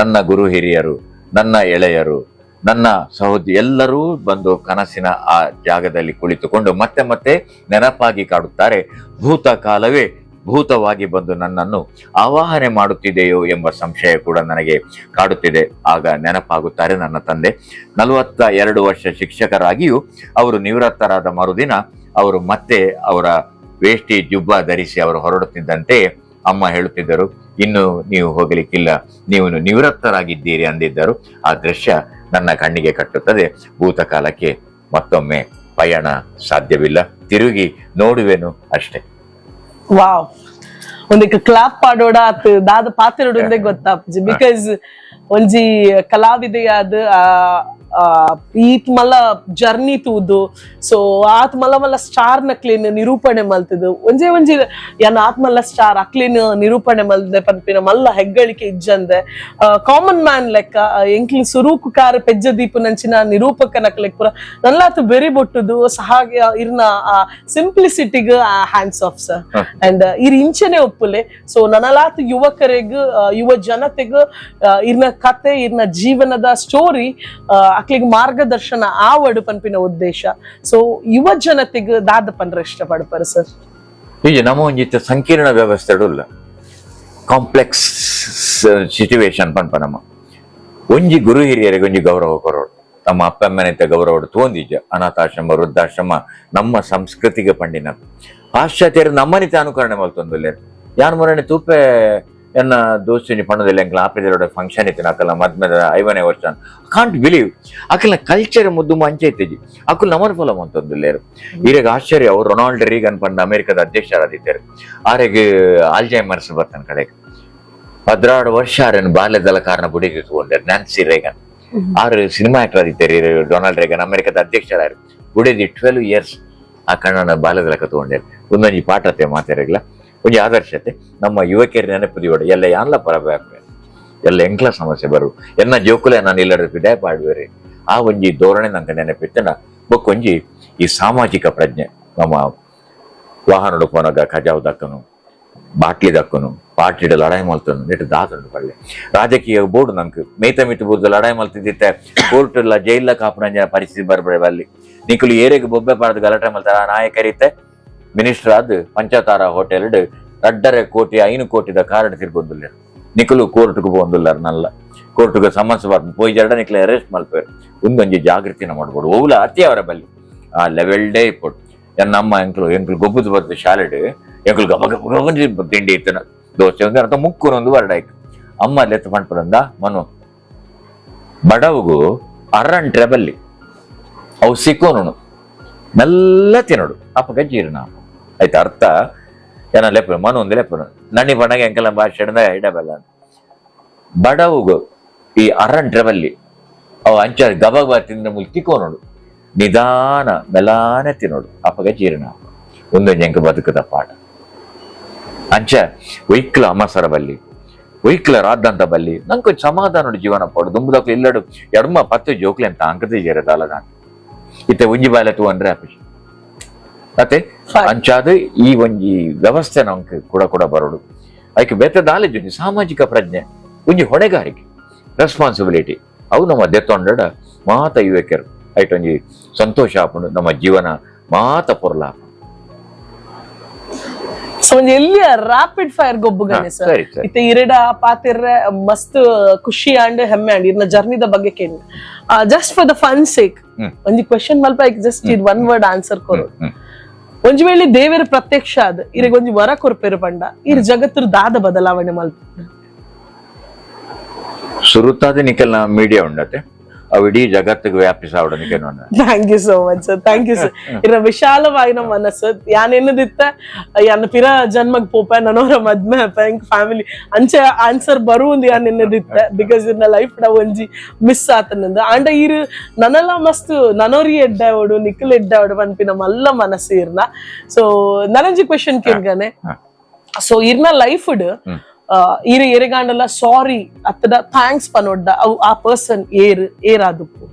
ನನ್ನ ಗುರು ಹಿರಿಯರು, ನನ್ನ ಎಳೆಯರು, ನನ್ನ ಸಹೋದರಿ ಎಲ್ಲರೂ ಬಂದು ಕನಸಿನ ಆ ಜಾಗದಲ್ಲಿ ಕುಳಿತುಕೊಂಡು ಮತ್ತೆ ಮತ್ತೆ ನೆನಪಾಗಿ ಕಾಡುತ್ತಾರೆ. ಭೂತಕಾಲವೇ ಭೂತವಾಗಿ ಬಂದು ನನ್ನನ್ನು ಆವಾಹನೆ ಮಾಡುತ್ತಿದೆಯೋ ಎಂಬ ಸಂಶಯ ಕೂಡ ನನಗೆ ಕಾಡುತ್ತಿದೆ. ಆಗ ನೆನಪಾಗುತ್ತಾರೆ ನನ್ನ ತಂದೆ. 42 ವರ್ಷ ಶಿಕ್ಷಕರಾಗಿಯೂ ಅವರು ನಿವೃತ್ತರಾದ ಮರುದಿನ ಅವರು ಮತ್ತೆ ಅವರ ವೇಷ್ಟಿ ಜುಬ್ಬ ಧರಿಸಿ ಅವರು ಹೊರಡುತ್ತಿದ್ದಂತೆ ಅಮ್ಮ ಹೇಳುತ್ತಿದ್ದರು, ಇನ್ನು ನೀವು ಹೋಗಲಿಕ್ಕಿಲ್ಲ, ನೀವು ನಿವೃತ್ತರಾಗಿದ್ದೀರಿ ಅಂದಿದ್ದರು. ಆ ದೃಶ್ಯ ನನ್ನ ಕಣ್ಣಿಗೆ ಕಟ್ಟುತ್ತದೆ. ಭೂತಕಾಲಕ್ಕೆ ಮತ್ತೊಮ್ಮೆ ಪಯಣ ಸಾಧ್ಯವಿಲ್ಲ, ತಿರುಗಿ ನೋಡುವೆನು ಅಷ್ಟೇ. ವಾವ್, ಒಂದಕ್ಕೆ ಕ್ಲಾಪ್ ಪಾಡೋಡ ದಾದ ಪಾತಿರೋಡು ಒಂದೇ ಗೊತ್ತಾಪಜಿ. ಬಿಕಾಸ್ ಒಂಜಿ ಕಲಾವಿದೆಯಾದ ಈತ್ ಮಲ್ಲ ಜರ್ನಿ ತೂದು, ಸೊ ಆತ್ ಮಲ್ಲ ಮಲ್ಲ ಸ್ಟಾರ್ ನಕ್ಲಿನ್ ನಿರೂಪಣೆ ಮಲ್ತದು. ಒಂಜಿ ಯಾನ್ ಆತ್ ಮಲ್ಲ ಸ್ಟಾರ್ ಅಕ್ಲಿನ್ ನಿರೂಪಣೆ ಮಲ್ದೆ ಪನ್ಪಿನ ಮಲ್ಲ ಹೆಗ್ಗಳಿಕೆ ಇಜ್ಜಂದೆ. ಕಾಮನ್ ಮ್ಯಾನ್ ಲೆಕ್ಕ ಎಂಕ್ಲಿ ಸುರೂಕು ಕಾರ ಪೆಜ್ಜ ದೀಪು ನಂಚಿನ ನಿರೂಪಕ ನಕ್ಲೆಕ್ ಪುರ ನಲ್ಲಾತು ಬೆರಿ ಬೊಟ್ಟುದು ಸಹಾಗ ಇರ್ನ ಸಿಂಪ್ಲಿಸಿಟಿಗ್ ಹ್ಯಾಂಡ್ಸ್ ಆಫ್ ಸರ್. ಅಂಡ್ ಇರ್ ಇಂಚನೆ ಒಪ್ಪುಲೆ. ಸೊ ನನಲಾತು ಯುವಕರಿಗ್ ಯುವ ಜನತೆಗ್ ಇರ್ನ ಕತೆ ಇರ್ನ ಜೀವನದ ಸ್ಟೋರಿ ಅಕ್ಲಿಗೆ ಮಾರ್ಗದರ್ಶನ ಆವಡು ಪನ್ಪಿನ ಉದ್ದೇಶ. ಸೊ ಯುವ ಜನತೆಗೆ ದಾದ ಪನ್ರ ಇಷ್ಟಪಡ್ಪಾರ ಸರ್. ಈಗ ನಮ್ಮ ಒಂಜಿತ್ತ ಸಂಕೀರ್ಣ ವ್ಯವಸ್ಥೆ ಇಲ್ಲ, ಕಾಂಪ್ಲೆಕ್ಸ್ ಸಿಚುವೇಶನ್ ಪನ್ಪ ನಮ್ಮ ಒಂಜಿ ಗುರು ಹಿರಿಯರಿಗೆ ಒಂಜಿ ಗೌರವ ಕೊರೋಡು. ನಮ್ಮ ಅಪ್ಪ ಅಮ್ಮನಿತ ಗೌರವ ತೋಂದಿಜ ಅನಾಥಾಶ್ರಮ ವೃದ್ಧಾಶ್ರಮ ನಮ್ಮ ಸಂಸ್ಕೃತಿಗೆ ಪಂಡಿನ ಪಾಶ್ಚಾತ್ಯರು ನಮ್ಮನಿತ ಅನುಕರಣೆ ಮಲ್ತೊಂದುಲ್ಲೆ. ಯಾನ್ ಮೊರನೆ ತೂಪೆ ಎನ್ನ ದೋಸ್ತಿನಿ ಪಣ್ಣದಲ್ಲಿ ಎಂಕ್ಲ ಆಪಿದರ ಫಂಕ್ಷನ್ ಇತ್ತು ಅಕಲ್ನ ಮದ್ಮೆದ 5ನೇ ವರ್ಷ. ಕಾಂಟ್ ಬಿಲೀವ್ ಅಕಲ್ನ ಕಲ್ಚರ್ ಮುದ್ದು ಮಂಚೆ ಇತ್ತೇಜಿ ಅಕುಲ್ ನಮನ ಫಲ ಮಂತೊಂದುಲ್ಲೇರು. ಈರೆಗ ಆಶ್ಚರ್ಯ ಅವ್ರು ರೊನಾಲ್ಡ್ ರೀಗನ್ ಪಂಡ ಅಮೆರಿಕದ ಅಧ್ಯಕ್ಷರಾದಿದ್ದಾರೆ. ಆರೆಗೆ ಆಲ್ಜೈಮರ್ಸ್ ಬರ್ತನ ಕಡೆಗೆ 16 ವರ್ಷ ಆರೇನು ಬಾಲ್ಯದಲ್ಲ ಕಾರಣ ಬುಡಿಗೆ ತಗೊಂಡಾರೆ. ನ್ಯಾನ್ಸಿ ರೇಗನ್ ಆರು ಸಿನಿಮಾ ಆಕ್ಟರ್ ಆದಿದ್ದಾರೆ. ಡೊನಾಲ್ಡ್ ರೇಗನ್ ಅಮೆರಿಕದ ಅಧ್ಯಕ್ಷರಾರು ಬುಡಿದಿ 12 years ಆ ಕಣ್ಣನ ಬಾಲ್ಯದಲ್ಲ ತಗೊಂಡಾರೆ. ಒಂದೊಂದು ಪಾಠತೆ ಮಾತಾಡಲ್ಲ ಒಂಜಿ ಆದರ್ಶತೆ ನಮ್ಮ ಯುವಕರ ನೆನಪುದಿಯೋಡು ಎಲ್ಲ ಯಾನ್ಲ ಪರಬ್ಯಾಪೆ ಎಲ್ಲ ಎಂಕ್ಲ ಸಮಸ್ಯೆ ಬರು ಎನ್ನ ಜೋಕುಲೆ ನಾನು ಇಲ್ಲದ ಪಿಡಾಯ ಪಾಡುವೇರಿ. ಆ ಒಂಜಿ ಧೋರಣೆ ನಂಗೆ ನೆನಪಿತ್ತನ ಬೊಕ್ಕೊಂಜಿ ಈ ಸಾಮಾಜಿಕ ಪ್ರಜ್ಞೆ ನಮ್ಮ ವಾಹನ ಪೋನಾಗ ಖಜಾವ್ ದಕ್ಕನು, ಬಾಟ್ಲಿ ದಕ್ಕನು, ಪಾರ್ಟಿಡ ಲಡಾಯಿ ಮಲ್ತನು ನೆಟ್ಟು ದಾತನು ಪಳ್ಳೆ ರಾಜಕೀಯ ಬೋರ್ಡು ನಂಗೆ ಮೇತ ಮಿತ್ತು ಬೋರ್ದು ಲಡಾಯಿ ಮಲ್ತಿದ್ದಿತ್ತೆ. ಕೋರ್ಟ್ ಇಲ್ಲ ಜೈಲ ಕಾಪುನ ಪರಿಸ್ಥಿತಿ ಬರ್ಬೇಡ ಅಲ್ಲಿ ನಿಖಲು ಏರೆಗೆ ಬೊಬ್ಬೆ ಪಾಡ್ದು ಗಲಾಟೆ ಮಲ್ತಾರ ನಾಯಕರಿತ್ತೆ. ಮಿನಿಸ್ಟರ್ ಆದ್ ಪಂಚತಾರ ಹೋಟೆಲ್ 2.5 ಕೋಟಿ 5 ಕೋಟಿದ ಕಾರ್ಡ್ ತಿರ್ಬೋದಿಲ್ಲ. ನಿಖಲು ಕೋರ್ಟ್ಗೆ ಹೋಗುದಿಲ್ಲ, ನಲ್ಲ ಕೋರ್ಟ್ಗೆ ಸಮನ್ಸ್ ಬರ್ದು ಪೋಯ್ ಜಡ ನಿಖಲ ಅರೆಸ್ಟ್ ಮಲ್ಪೇರು. ಒಂದೊಂಜಿ ಜಾಗೃತಿನ ಮಾಡ್ಬೋದು ಓವ್ಲ ಅತಿ ಅವರ ಬಲ್ಲಿ ಆ ಲೆವೆಲ್ ಡೇ ಇಪ್ಪೊಟ್ಟು. ನಮ್ಮ ಎಂಕ್ಲು ಗೊಬ್ಬದು ಬರ್ದು ಶಾಲೆಡ್ ಎಂಕ್ಲು ಗಬ ಗಬ ತಿಂಡಿ ಇತ್ತನ ದೋಸೆ ಅಂತ ಮುಕ್ಕುನೊಂದು ವರ್ಡಾಯ್ತು. ಅಮ್ಮ ಲೆತ್ತ ಪಂಡ್ಪರಂದ ಮನು ಬಡವಗೂ ಅರ್ರಂಟ್ರೆ ಬಲ್ಲಿ ಅವು ಸಿಕ್ಕೋನು ಮೆಲ್ಲ ತಿನ್ನೋಡು ಅಪ್ಪಗ ಜೀರ್ಣ ಆಯ್ತು. ಅರ್ಥ ಏನ ಲೆಪ್ಪು ಮನು ಒಂದು ಲೆಪ್ಪು ನಣ್ಣಿ ಬಣ್ಣಗೆ ಎಂಕೆಲ್ಲ ಭಾಷೆ ಇಡಬಲ್ಲ. ಬಡವುಗು ಈ ಅರ್ರಂಟ್ರೆ ಬಲ್ಲಿ ಅವು ಅಂಚ ಗಬಗ ತಿಂದ ಮುಲ್ ತಿಕ್ಕೋನೋಡು ನಿಧಾನ ಮೆಲಾನೆ ತಿನ್ನೋಡು ಅಪ್ಪಗ ಜೀರ್ಣ. ಒಂದೊಂದು ಎಂಕ ಬದುಕದ ಪಾಠ ಅಂಚ ಒಯ್ಕ್ಲ ಅಮ್ಮಸರ ಬಲ್ಲಿ ಒಯ್ಕ್ಲ ರಾದಂತ ಬಲ್ಲಿ ನಂಗೆ ಸಮಾಧಾನ ಜೀವನ ಪಡು ದುಂಬದಕ್ಲು ಇಲ್ಲಡು ಎಡ್ಮ 10 ಜೋಕ್ಲೆ ಅಂತ ಅಂಕದ ಜೇರದಲ್ಲ ನಾನು ಇತ್ತೆ ಒಂಜಿ ಬಾಲೆ ತೂ ಅಂದ್ರೆ ಅಪಿಷ್ ಮತ್ತೆ ಅಂಚಾದ ಈ ಒಂಜಿ ವ್ಯವಸ್ಥೆ ನಮ್ಗೆ ಕೂಡ ಬರೋಡು. ಅದಕ್ಕೆ ಬೇತ ನಾಲೆಜ್ ಒಂಜಿ ಸಾಮಾಜಿಕ ಪ್ರಜ್ಞೆ ಒಂಜಿ ಹೊಣೆಗಾರಿಕೆ ರೆಸ್ಪಾನ್ಸಿಬಿಲಿಟಿ ಅವು ನಮ್ಮ ದೆತ್ತೊಂಡ ಮಾತ ಯುವಕರು ಐಟ್ ಒಂಜಿ ಸಂತೋಷ ಆಪುಂಡು ನಮ್ಮ ಜೀವನ ಮಾತ ಪೊರ್ಲ. ಸೊ ಒಂಜಿ ಎಲ್ಲಿಯ ರಾಪಿಡ್ ಫೈರ್ ಗೊಬ್ಬುಗನೆ ಸರ್ ಇತ್ತೆ ಇರೆಡ ಪಾತಿರ್ರೆ ಮಸ್ತ್ ಖುಷಿ ಅಂಡ್ ಹೆಮ್ಮೆ ಅಂಡ್ ಇರ್ನ ಜರ್ನಿದ ಬಗ್ಗೆ ಕೇಳಿ just for the fun sake ಒಂಜಿ ಕ್ವೆಶ್ಚನ್ ಮಲ್ಪ ಜಸ್ಟ್ ಇದ್ 1 word ಆನ್ಸರ್ ಕೊರು. ಒಂಜಿ ವೇಳೆ ದೇವರ ಪ್ರತ್ಯಕ್ಷ ಆದ ಇರೆಗ್ ಒಂಜಿ ವರ ಕೊರ್ಪೆರು ಪಂಡ ಇರ್ ಜಗತ್ತರ ದಾದ ಬದಲಾವಣೆ ಮಲ್ಪ ಸುರುತ್ತಾದ ನಿಕಲ್ನ ಮೀಡಿಯಾ ಉಂಡತೆ ಅವು ಇಡೀ ಜಗತ್ತಿಗೆ ವ್ಯಾಪಿಸಾವಡ ನಿಕೇನು. Thank you so much sir, thank you sir. ಇರ ವಿಶಾಲವಾಯಿನ ಮನಸ್ಸು ಯಾನ್ ಎನ್ನದಿತ್ತ ಯಾನ್ ಪಿರ ಜನ್ಮಗ್ ಪೋಪ ನನೋರ ಮದ್ಮೆ ಹೆಂಗ್ ಫ್ಯಾಮಿಲಿ ಅಂಚೆ ಆನ್ಸರ್ ಬರುವುದು ಯಾನ್ ಎನ್ನದಿತ್ತ ಬಿಕಾಸ್ ಇರ್ನ ಲೈಫ್ ಡ ಒಂಜಿ ಮಿಸ್ ಆತನಂದ ಅಂಡ ಇರು ನನಲ್ಲ ಮಸ್ತ್ ನನೋರಿ ಎಡ್ಡಾವಡು ನಿಖಲ್ ಎಡ್ಡಾವಡು ಪನ್ಪಿನ ಮಲ್ಲ ಮನಸ್ಸು ಇರ್ನ. ಸೊ ನನಂಜಿ ಕ್ವೆಶನ್ ಕೇಳ್ಗಾನೆ. ಸೊ ಇರ್ನ ಲೈಫ್ ಇರು ಎರೆಗಾಂಡಲ್ಲ ಸಾರಿ ಅತ್ತದ ಥ್ಯಾಂಕ್ಸ್ ಪನೊಡ್ಡ ಅವು ಆ ಪರ್ಸನ್ ಏರಾದುಪ್ಪು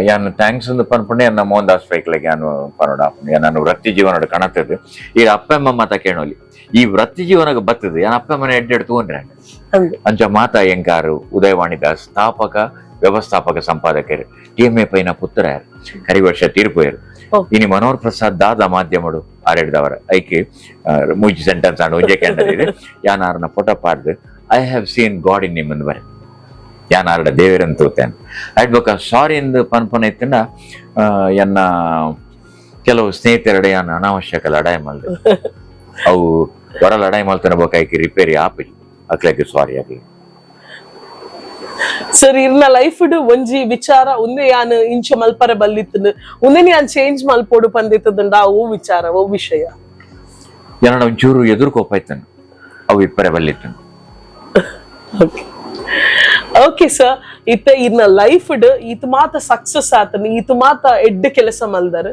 ಯಾನು ಥ್ಯಾಂಕ್ಸ್ ಒಂದು ಪನ್ಪುಂಡೆ ನನ್ನ ಮೋಹನ್ ದಾಸ್ ಫೈಕ್ಲೆಗೆ ಯಾನು ಪನೋಡ ನಾನು ವೃತ್ತಿ ಜೀವನ ಕಾಣತ್ತದು ಈ ಅಪ್ಪ ಅಮ್ಮ ಮಾತ ಕೇಳೋಲಿ ಈ ವೃತ್ತಿ ಜೀವನ ಬರ್ತದೆ ಯಾನ ಅಪ್ಪ ಅಮ್ಮನ ಎಡ್ಡೆಡ್ ತಗೊಂಡ್ರೆ ಅಂಚ ಮಾತಾ ಎಂಕಾರು ಉದಯವಾಣಿದ ಸ್ಥಾಪಕ ವ್ಯವಸ್ಥಾಪಕ ಸಂಪಾದಕರು TMA ಪೈನ ಪುತ್ರ ಯಾರು ಕರಿವರ್ಷ ತೀರ್ಪುಯರು ಇನಿ ಮನೋಹರ್ ಪ್ರಸಾದ್ ದಾದ ಮಾಧ್ಯಮಡು ಆರೇಡ್ದವರ ಐಕೆ ಮೂಜಿ ಸೆಂಟೆನ್ಸ್ ಆಂಡ್ ಒಂಜೆ ಕ್ಯಾಂಡಲ್ ಯಾನಾರನ ಫೋಟೋ ಪಾಡ್ದು I have seen God in ನಿಮ್ ಬರೆ ಯಾನಾರಡ ದೇವರಂತ ತೂತೇನೆ ಅಡ್ ಬೊಕ ಸಾರಿ ಎಂದು ಪನ್ಪನ ಇತ್ತಿನ ಎನ್ನ ಕೆಲವು ಸ್ನೇಹಿತರಡೆ ಅನಾವಶ್ಯಕ ಲಡಾಯಿ ಮಲ್ದೆ ಅವು ಹೊರ ಲಡಾಯಿ ಮಲ್ತನ ಬೇಕಾಗಿ ರಿಪೇರಿ ಆಪಿ ಅಕ್ಲಾಗಿ ಸಾರಿ ಆಗ್ಲಿ ಸರ್ ಇರ್ನ ಲೈಫ್ ಒಂಜಿ ವಿಚಾರ ಒಂದೇ ಯಾನ್ ಇಂಚ ಮಲ್ಪರೆ ಬಲ್ಲಿತ್ತು ಒಂದೇ ಯಾನ್ ಚೇಂಜ್ ಮಲ್ಪೋಡು ಬಂದಿತ್ತದಂಡ ಓ ವಿಚಾರ ಓ ವಿಷಯ ಏನಡ ಒಂಚೂರು ಎದುರ್ಕೋಪಾಯ್ತನು ಅವು ಇಪ್ಪರೆ ಬಲ್ಲಿತ್ತು. ಓಕೆ ಸರ್ ಇತ್ತ ಇರ್ನ ಲೈಫ್ ಈತ ಮಾತ ಸಕ್ಸಸ್ ಆತನ ಈತ ಮಾತ ಎಡ್ಡ ಕೆಲಸ ಮಲ್ದಾರ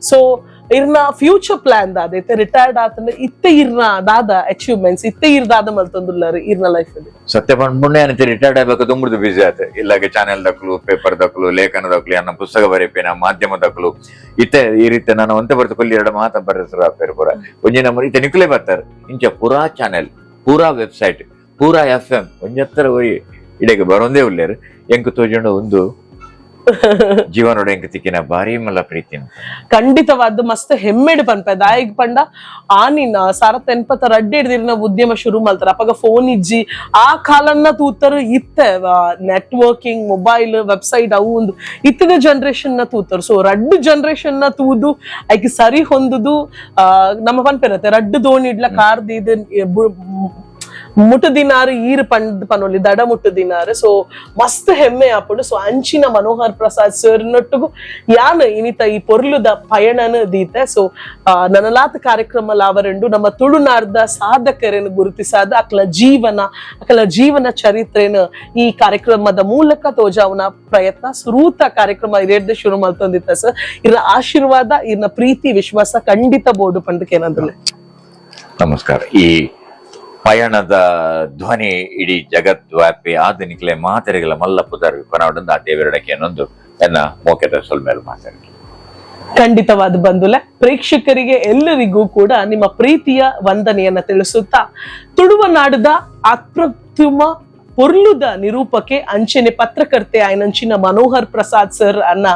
ಸೊ ಇರ್ನ ಫ್ಯೂಚರ್ ಪ್ಲಾನ್ ದಾದೈತೆ ರಿಟೈರ್ಡ್ ಆತನ ಇತ್ತ ಇರ್ನ ದಾದ ಅಚೀವ್ಮೆಂಟ್ಸ್ ಇತ್ತ ಇರ್ದಾದ ಮಲ್ತೊಂದುಲ್ಲಾರ ಇರ್ನ ಲೈಫ್ ಸತ್ಯ ಪಂಡ್ಮುಂಡೆ ಅನಿತ ರಿಟೈರ್ಡ್ ಆಗ್ಬೇಕು ತುಂಬುದು ಬಿಸಿ ಆಯ್ತು ಇಲ್ಲಾಗೆ ಚಾನೆಲ್ ದಕ್ಲು ಪೇಪರ್ ದಕ್ಲು ಲೇಖನ ದಕ್ಲು ಅನ್ನ ಪುಸ್ತಕ ಬರೀಪೇನ ಮಾಧ್ಯಮ ದಕ್ಲು ಇತ್ತೆ ಈ ರೀತಿ ನಾನು ಒಂತೆ ಬರ್ತು ಕೊಲ್ಲಿ ಎರಡು ಮಾತ ಬರೆಸರು ಆಪೇರು ಪೂರ ಒಂಜಿ ನಮ್ಮ ಇತ್ತೆ ನಿಕ್ಲೆ ಬರ್ತಾರೆ ಇಂಚ ಪೂರಾ ಚಾನೆಲ್ ಪೂರಾ ವೆಬ್ಸೈಟ್ ಪೂರಾ FM ಒಂಜತ್ತರ ಹೋಗಿ ಇಡೆಗೆ ಬರೋಂದೇ ಉಳ್ಳೇರು ಎಂಕ್ ತೋಜೊಂಡು ಒಂದು ಜೀವನೋಡ ಎಂಕ್ ತಿಕ್ಕಿನ ಬಾರಿ ಮಲ್ಲ ಪ್ರೀತಿ ಖಂಡಿತವಾದ ಮಸ್ತ್ ಹೆಮ್ಮೆಡ್ ಪನ್ಪ ದಾಯಿಗ್ ಪಂಡ ಆನಿನ ಸಾರತ್ ಎನ್ಪತ್ತ ರಡ್ಡಿ ಹಿಡ್ದಿರಿನ ಉದ್ಯಮ ಶುರು ಮಲ್ತಾರ ಅಪ್ಪಗ ಫೋನ್ ಇಜ್ಜಿ ಆ ಕಾಲನ್ನ ತೂತರು ಇತ್ತೆ ನೆಟ್ವರ್ಕಿಂಗ್ ಮೊಬೈಲ್ ವೆಬ್ಸೈಟ್ ಅವು ಒಂದು ಇತ್ತದ ಜನರೇಷನ್ ನ ತೂತರು ಸೊ ರಡ್ಡು ಜನರೇಷನ್ ನ ತೂದು ಐಕಿ ಸರಿ ಹೊಂದುದು ನಮ್ಮ ಪನ್ಪೇರತ್ತೆ ರಡ್ಡು ದೋಣಿ ಇಡ್ಲ ಕಾರ್ದು ಇದು ಮುಟ್ಟು ದಿನಾರು ಈರು ಪನೊಲಿ ದಡ ಮುಟ್ಟು ದಿನಾರು ಸೊ ಮಸ್ತ್ ಹೆಮ್ಮೆ ಆಪುಡು ಸೊ ಅಂಚಿನ ಮನೋಹರ್ ಪ್ರಸಾದ್ ಸರ್ ನೊಟ್ಟುಗು ಯಾನ್ ಇನಿತ ಈ ಪೊರ್ಲುದ ಪಯಣನ ದೀತೆ ಸೊ ನನಲಾತ ಕಾರ್ಯಕ್ರಮ ಲಾವರೆಂಡು ನಮ್ಮ ತುಳುನಾರ್ದ ಸಾಧಕರನ್ನು ಗುರುತಿಸಾದ ಅಕಲ ಜೀವನ ಚರಿತ್ರೆನ ಈ ಕಾರ್ಯಕ್ರಮದ ಮೂಲಕ ತೋಜಾವನ ಪ್ರಯತ್ನ ಸುರೂತ ಕಾರ್ಯಕ್ರಮ ಇರೇಡ್ದೆ ಶುರು ಮಲ್ತೊಂದಿತ್ತ ಸರ್ ಇರ ಆಶೀರ್ವಾದ ಇರ್ನ ಪ್ರೀತಿ ವಿಶ್ವಾಸ ಖಂಡಿತ ಬೋರ್ಡು ಪಂಡಕೇನಂದ್ರೆ ನಮಸ್ಕಾರ. ಈ ಪಯಣದ ಧ್ವನಿ ಇಡೀ ಜಗದ್ವ್ಯಾಪಿ ಆಧುನಿಕಲೆ ಮಾತೆರೆಗಳ ಮಲ್ಲಪ್ಪುದಾರ ಕೊನಾಡೊಂದು ಆ ದೇವರಡಕ್ಕೆ ಅನ್ನೊಂದು ಎನ್ನ ಮೋಕೆದ ಸೊಲ್ಮೇಲೆ ಮಾತಾಡಿ ಖಂಡಿತವಾದ ಬಂಧುಲೆ ಪ್ರೇಕ್ಷಕರಿಗೆ ಎಲ್ಲರಿಗೂ ಕೂಡ ನಿಮ್ಮ ಪ್ರೀತಿಯ ವಂದನೆಯನ್ನ ತಿಳಿಸುತ್ತಾ ತುಳುವ ನಾಡದ ಅಪ್ರತಿಮ ಪೊರ್ಲುದ ನಿರೂಪಕೆ ಅಂಚೆನೆ ಪತ್ರಕರ್ತೆ ಆಯ್ನಂಚಿನ ಮನೋಹರ್ ಪ್ರಸಾದ್ ಸರ್ ಅರ್ನ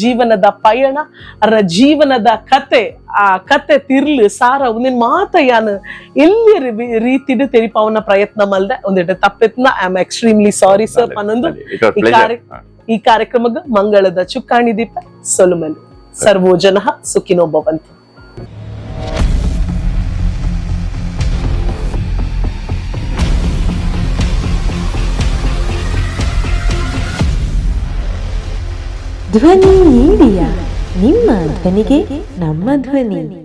ಜೀವನದ ಪಯಣ ಅರ್ನ ಜೀವನದ ಕತೆ ಆ ಕತೆ ತಿರ್ಲು ಸಾರ ಒಂದಿನ ಮಾತ ಯಾನ್ ಎಲ್ಲಿ ರೀತಿಡ್ ತೆರಿಪಾವನ ಪ್ರಯತ್ನ ಮಲ್ದೆ ಒಂದಿಟ ತಪ್ಪೆತ್ನ I am extremely sorry sir ಅನ್ನೊಂದು ಈ ಕಾರ್ಯಕ್ರಮಗ ಮಂಗಳದ ಚುಕ್ಕಾಣಿ ದೀಪ ಸೊಲುಮಲು ಸರ್ವೋ ಜನಃ ಸುಖಿನೋ ಭವಂತು. ಧ್ವನಿ ಮೀಡಿಯಾ ನಿಮ್ಮ ಧ್ವನಿಗೆ ನಮ್ಮ ಧ್ವನಿ.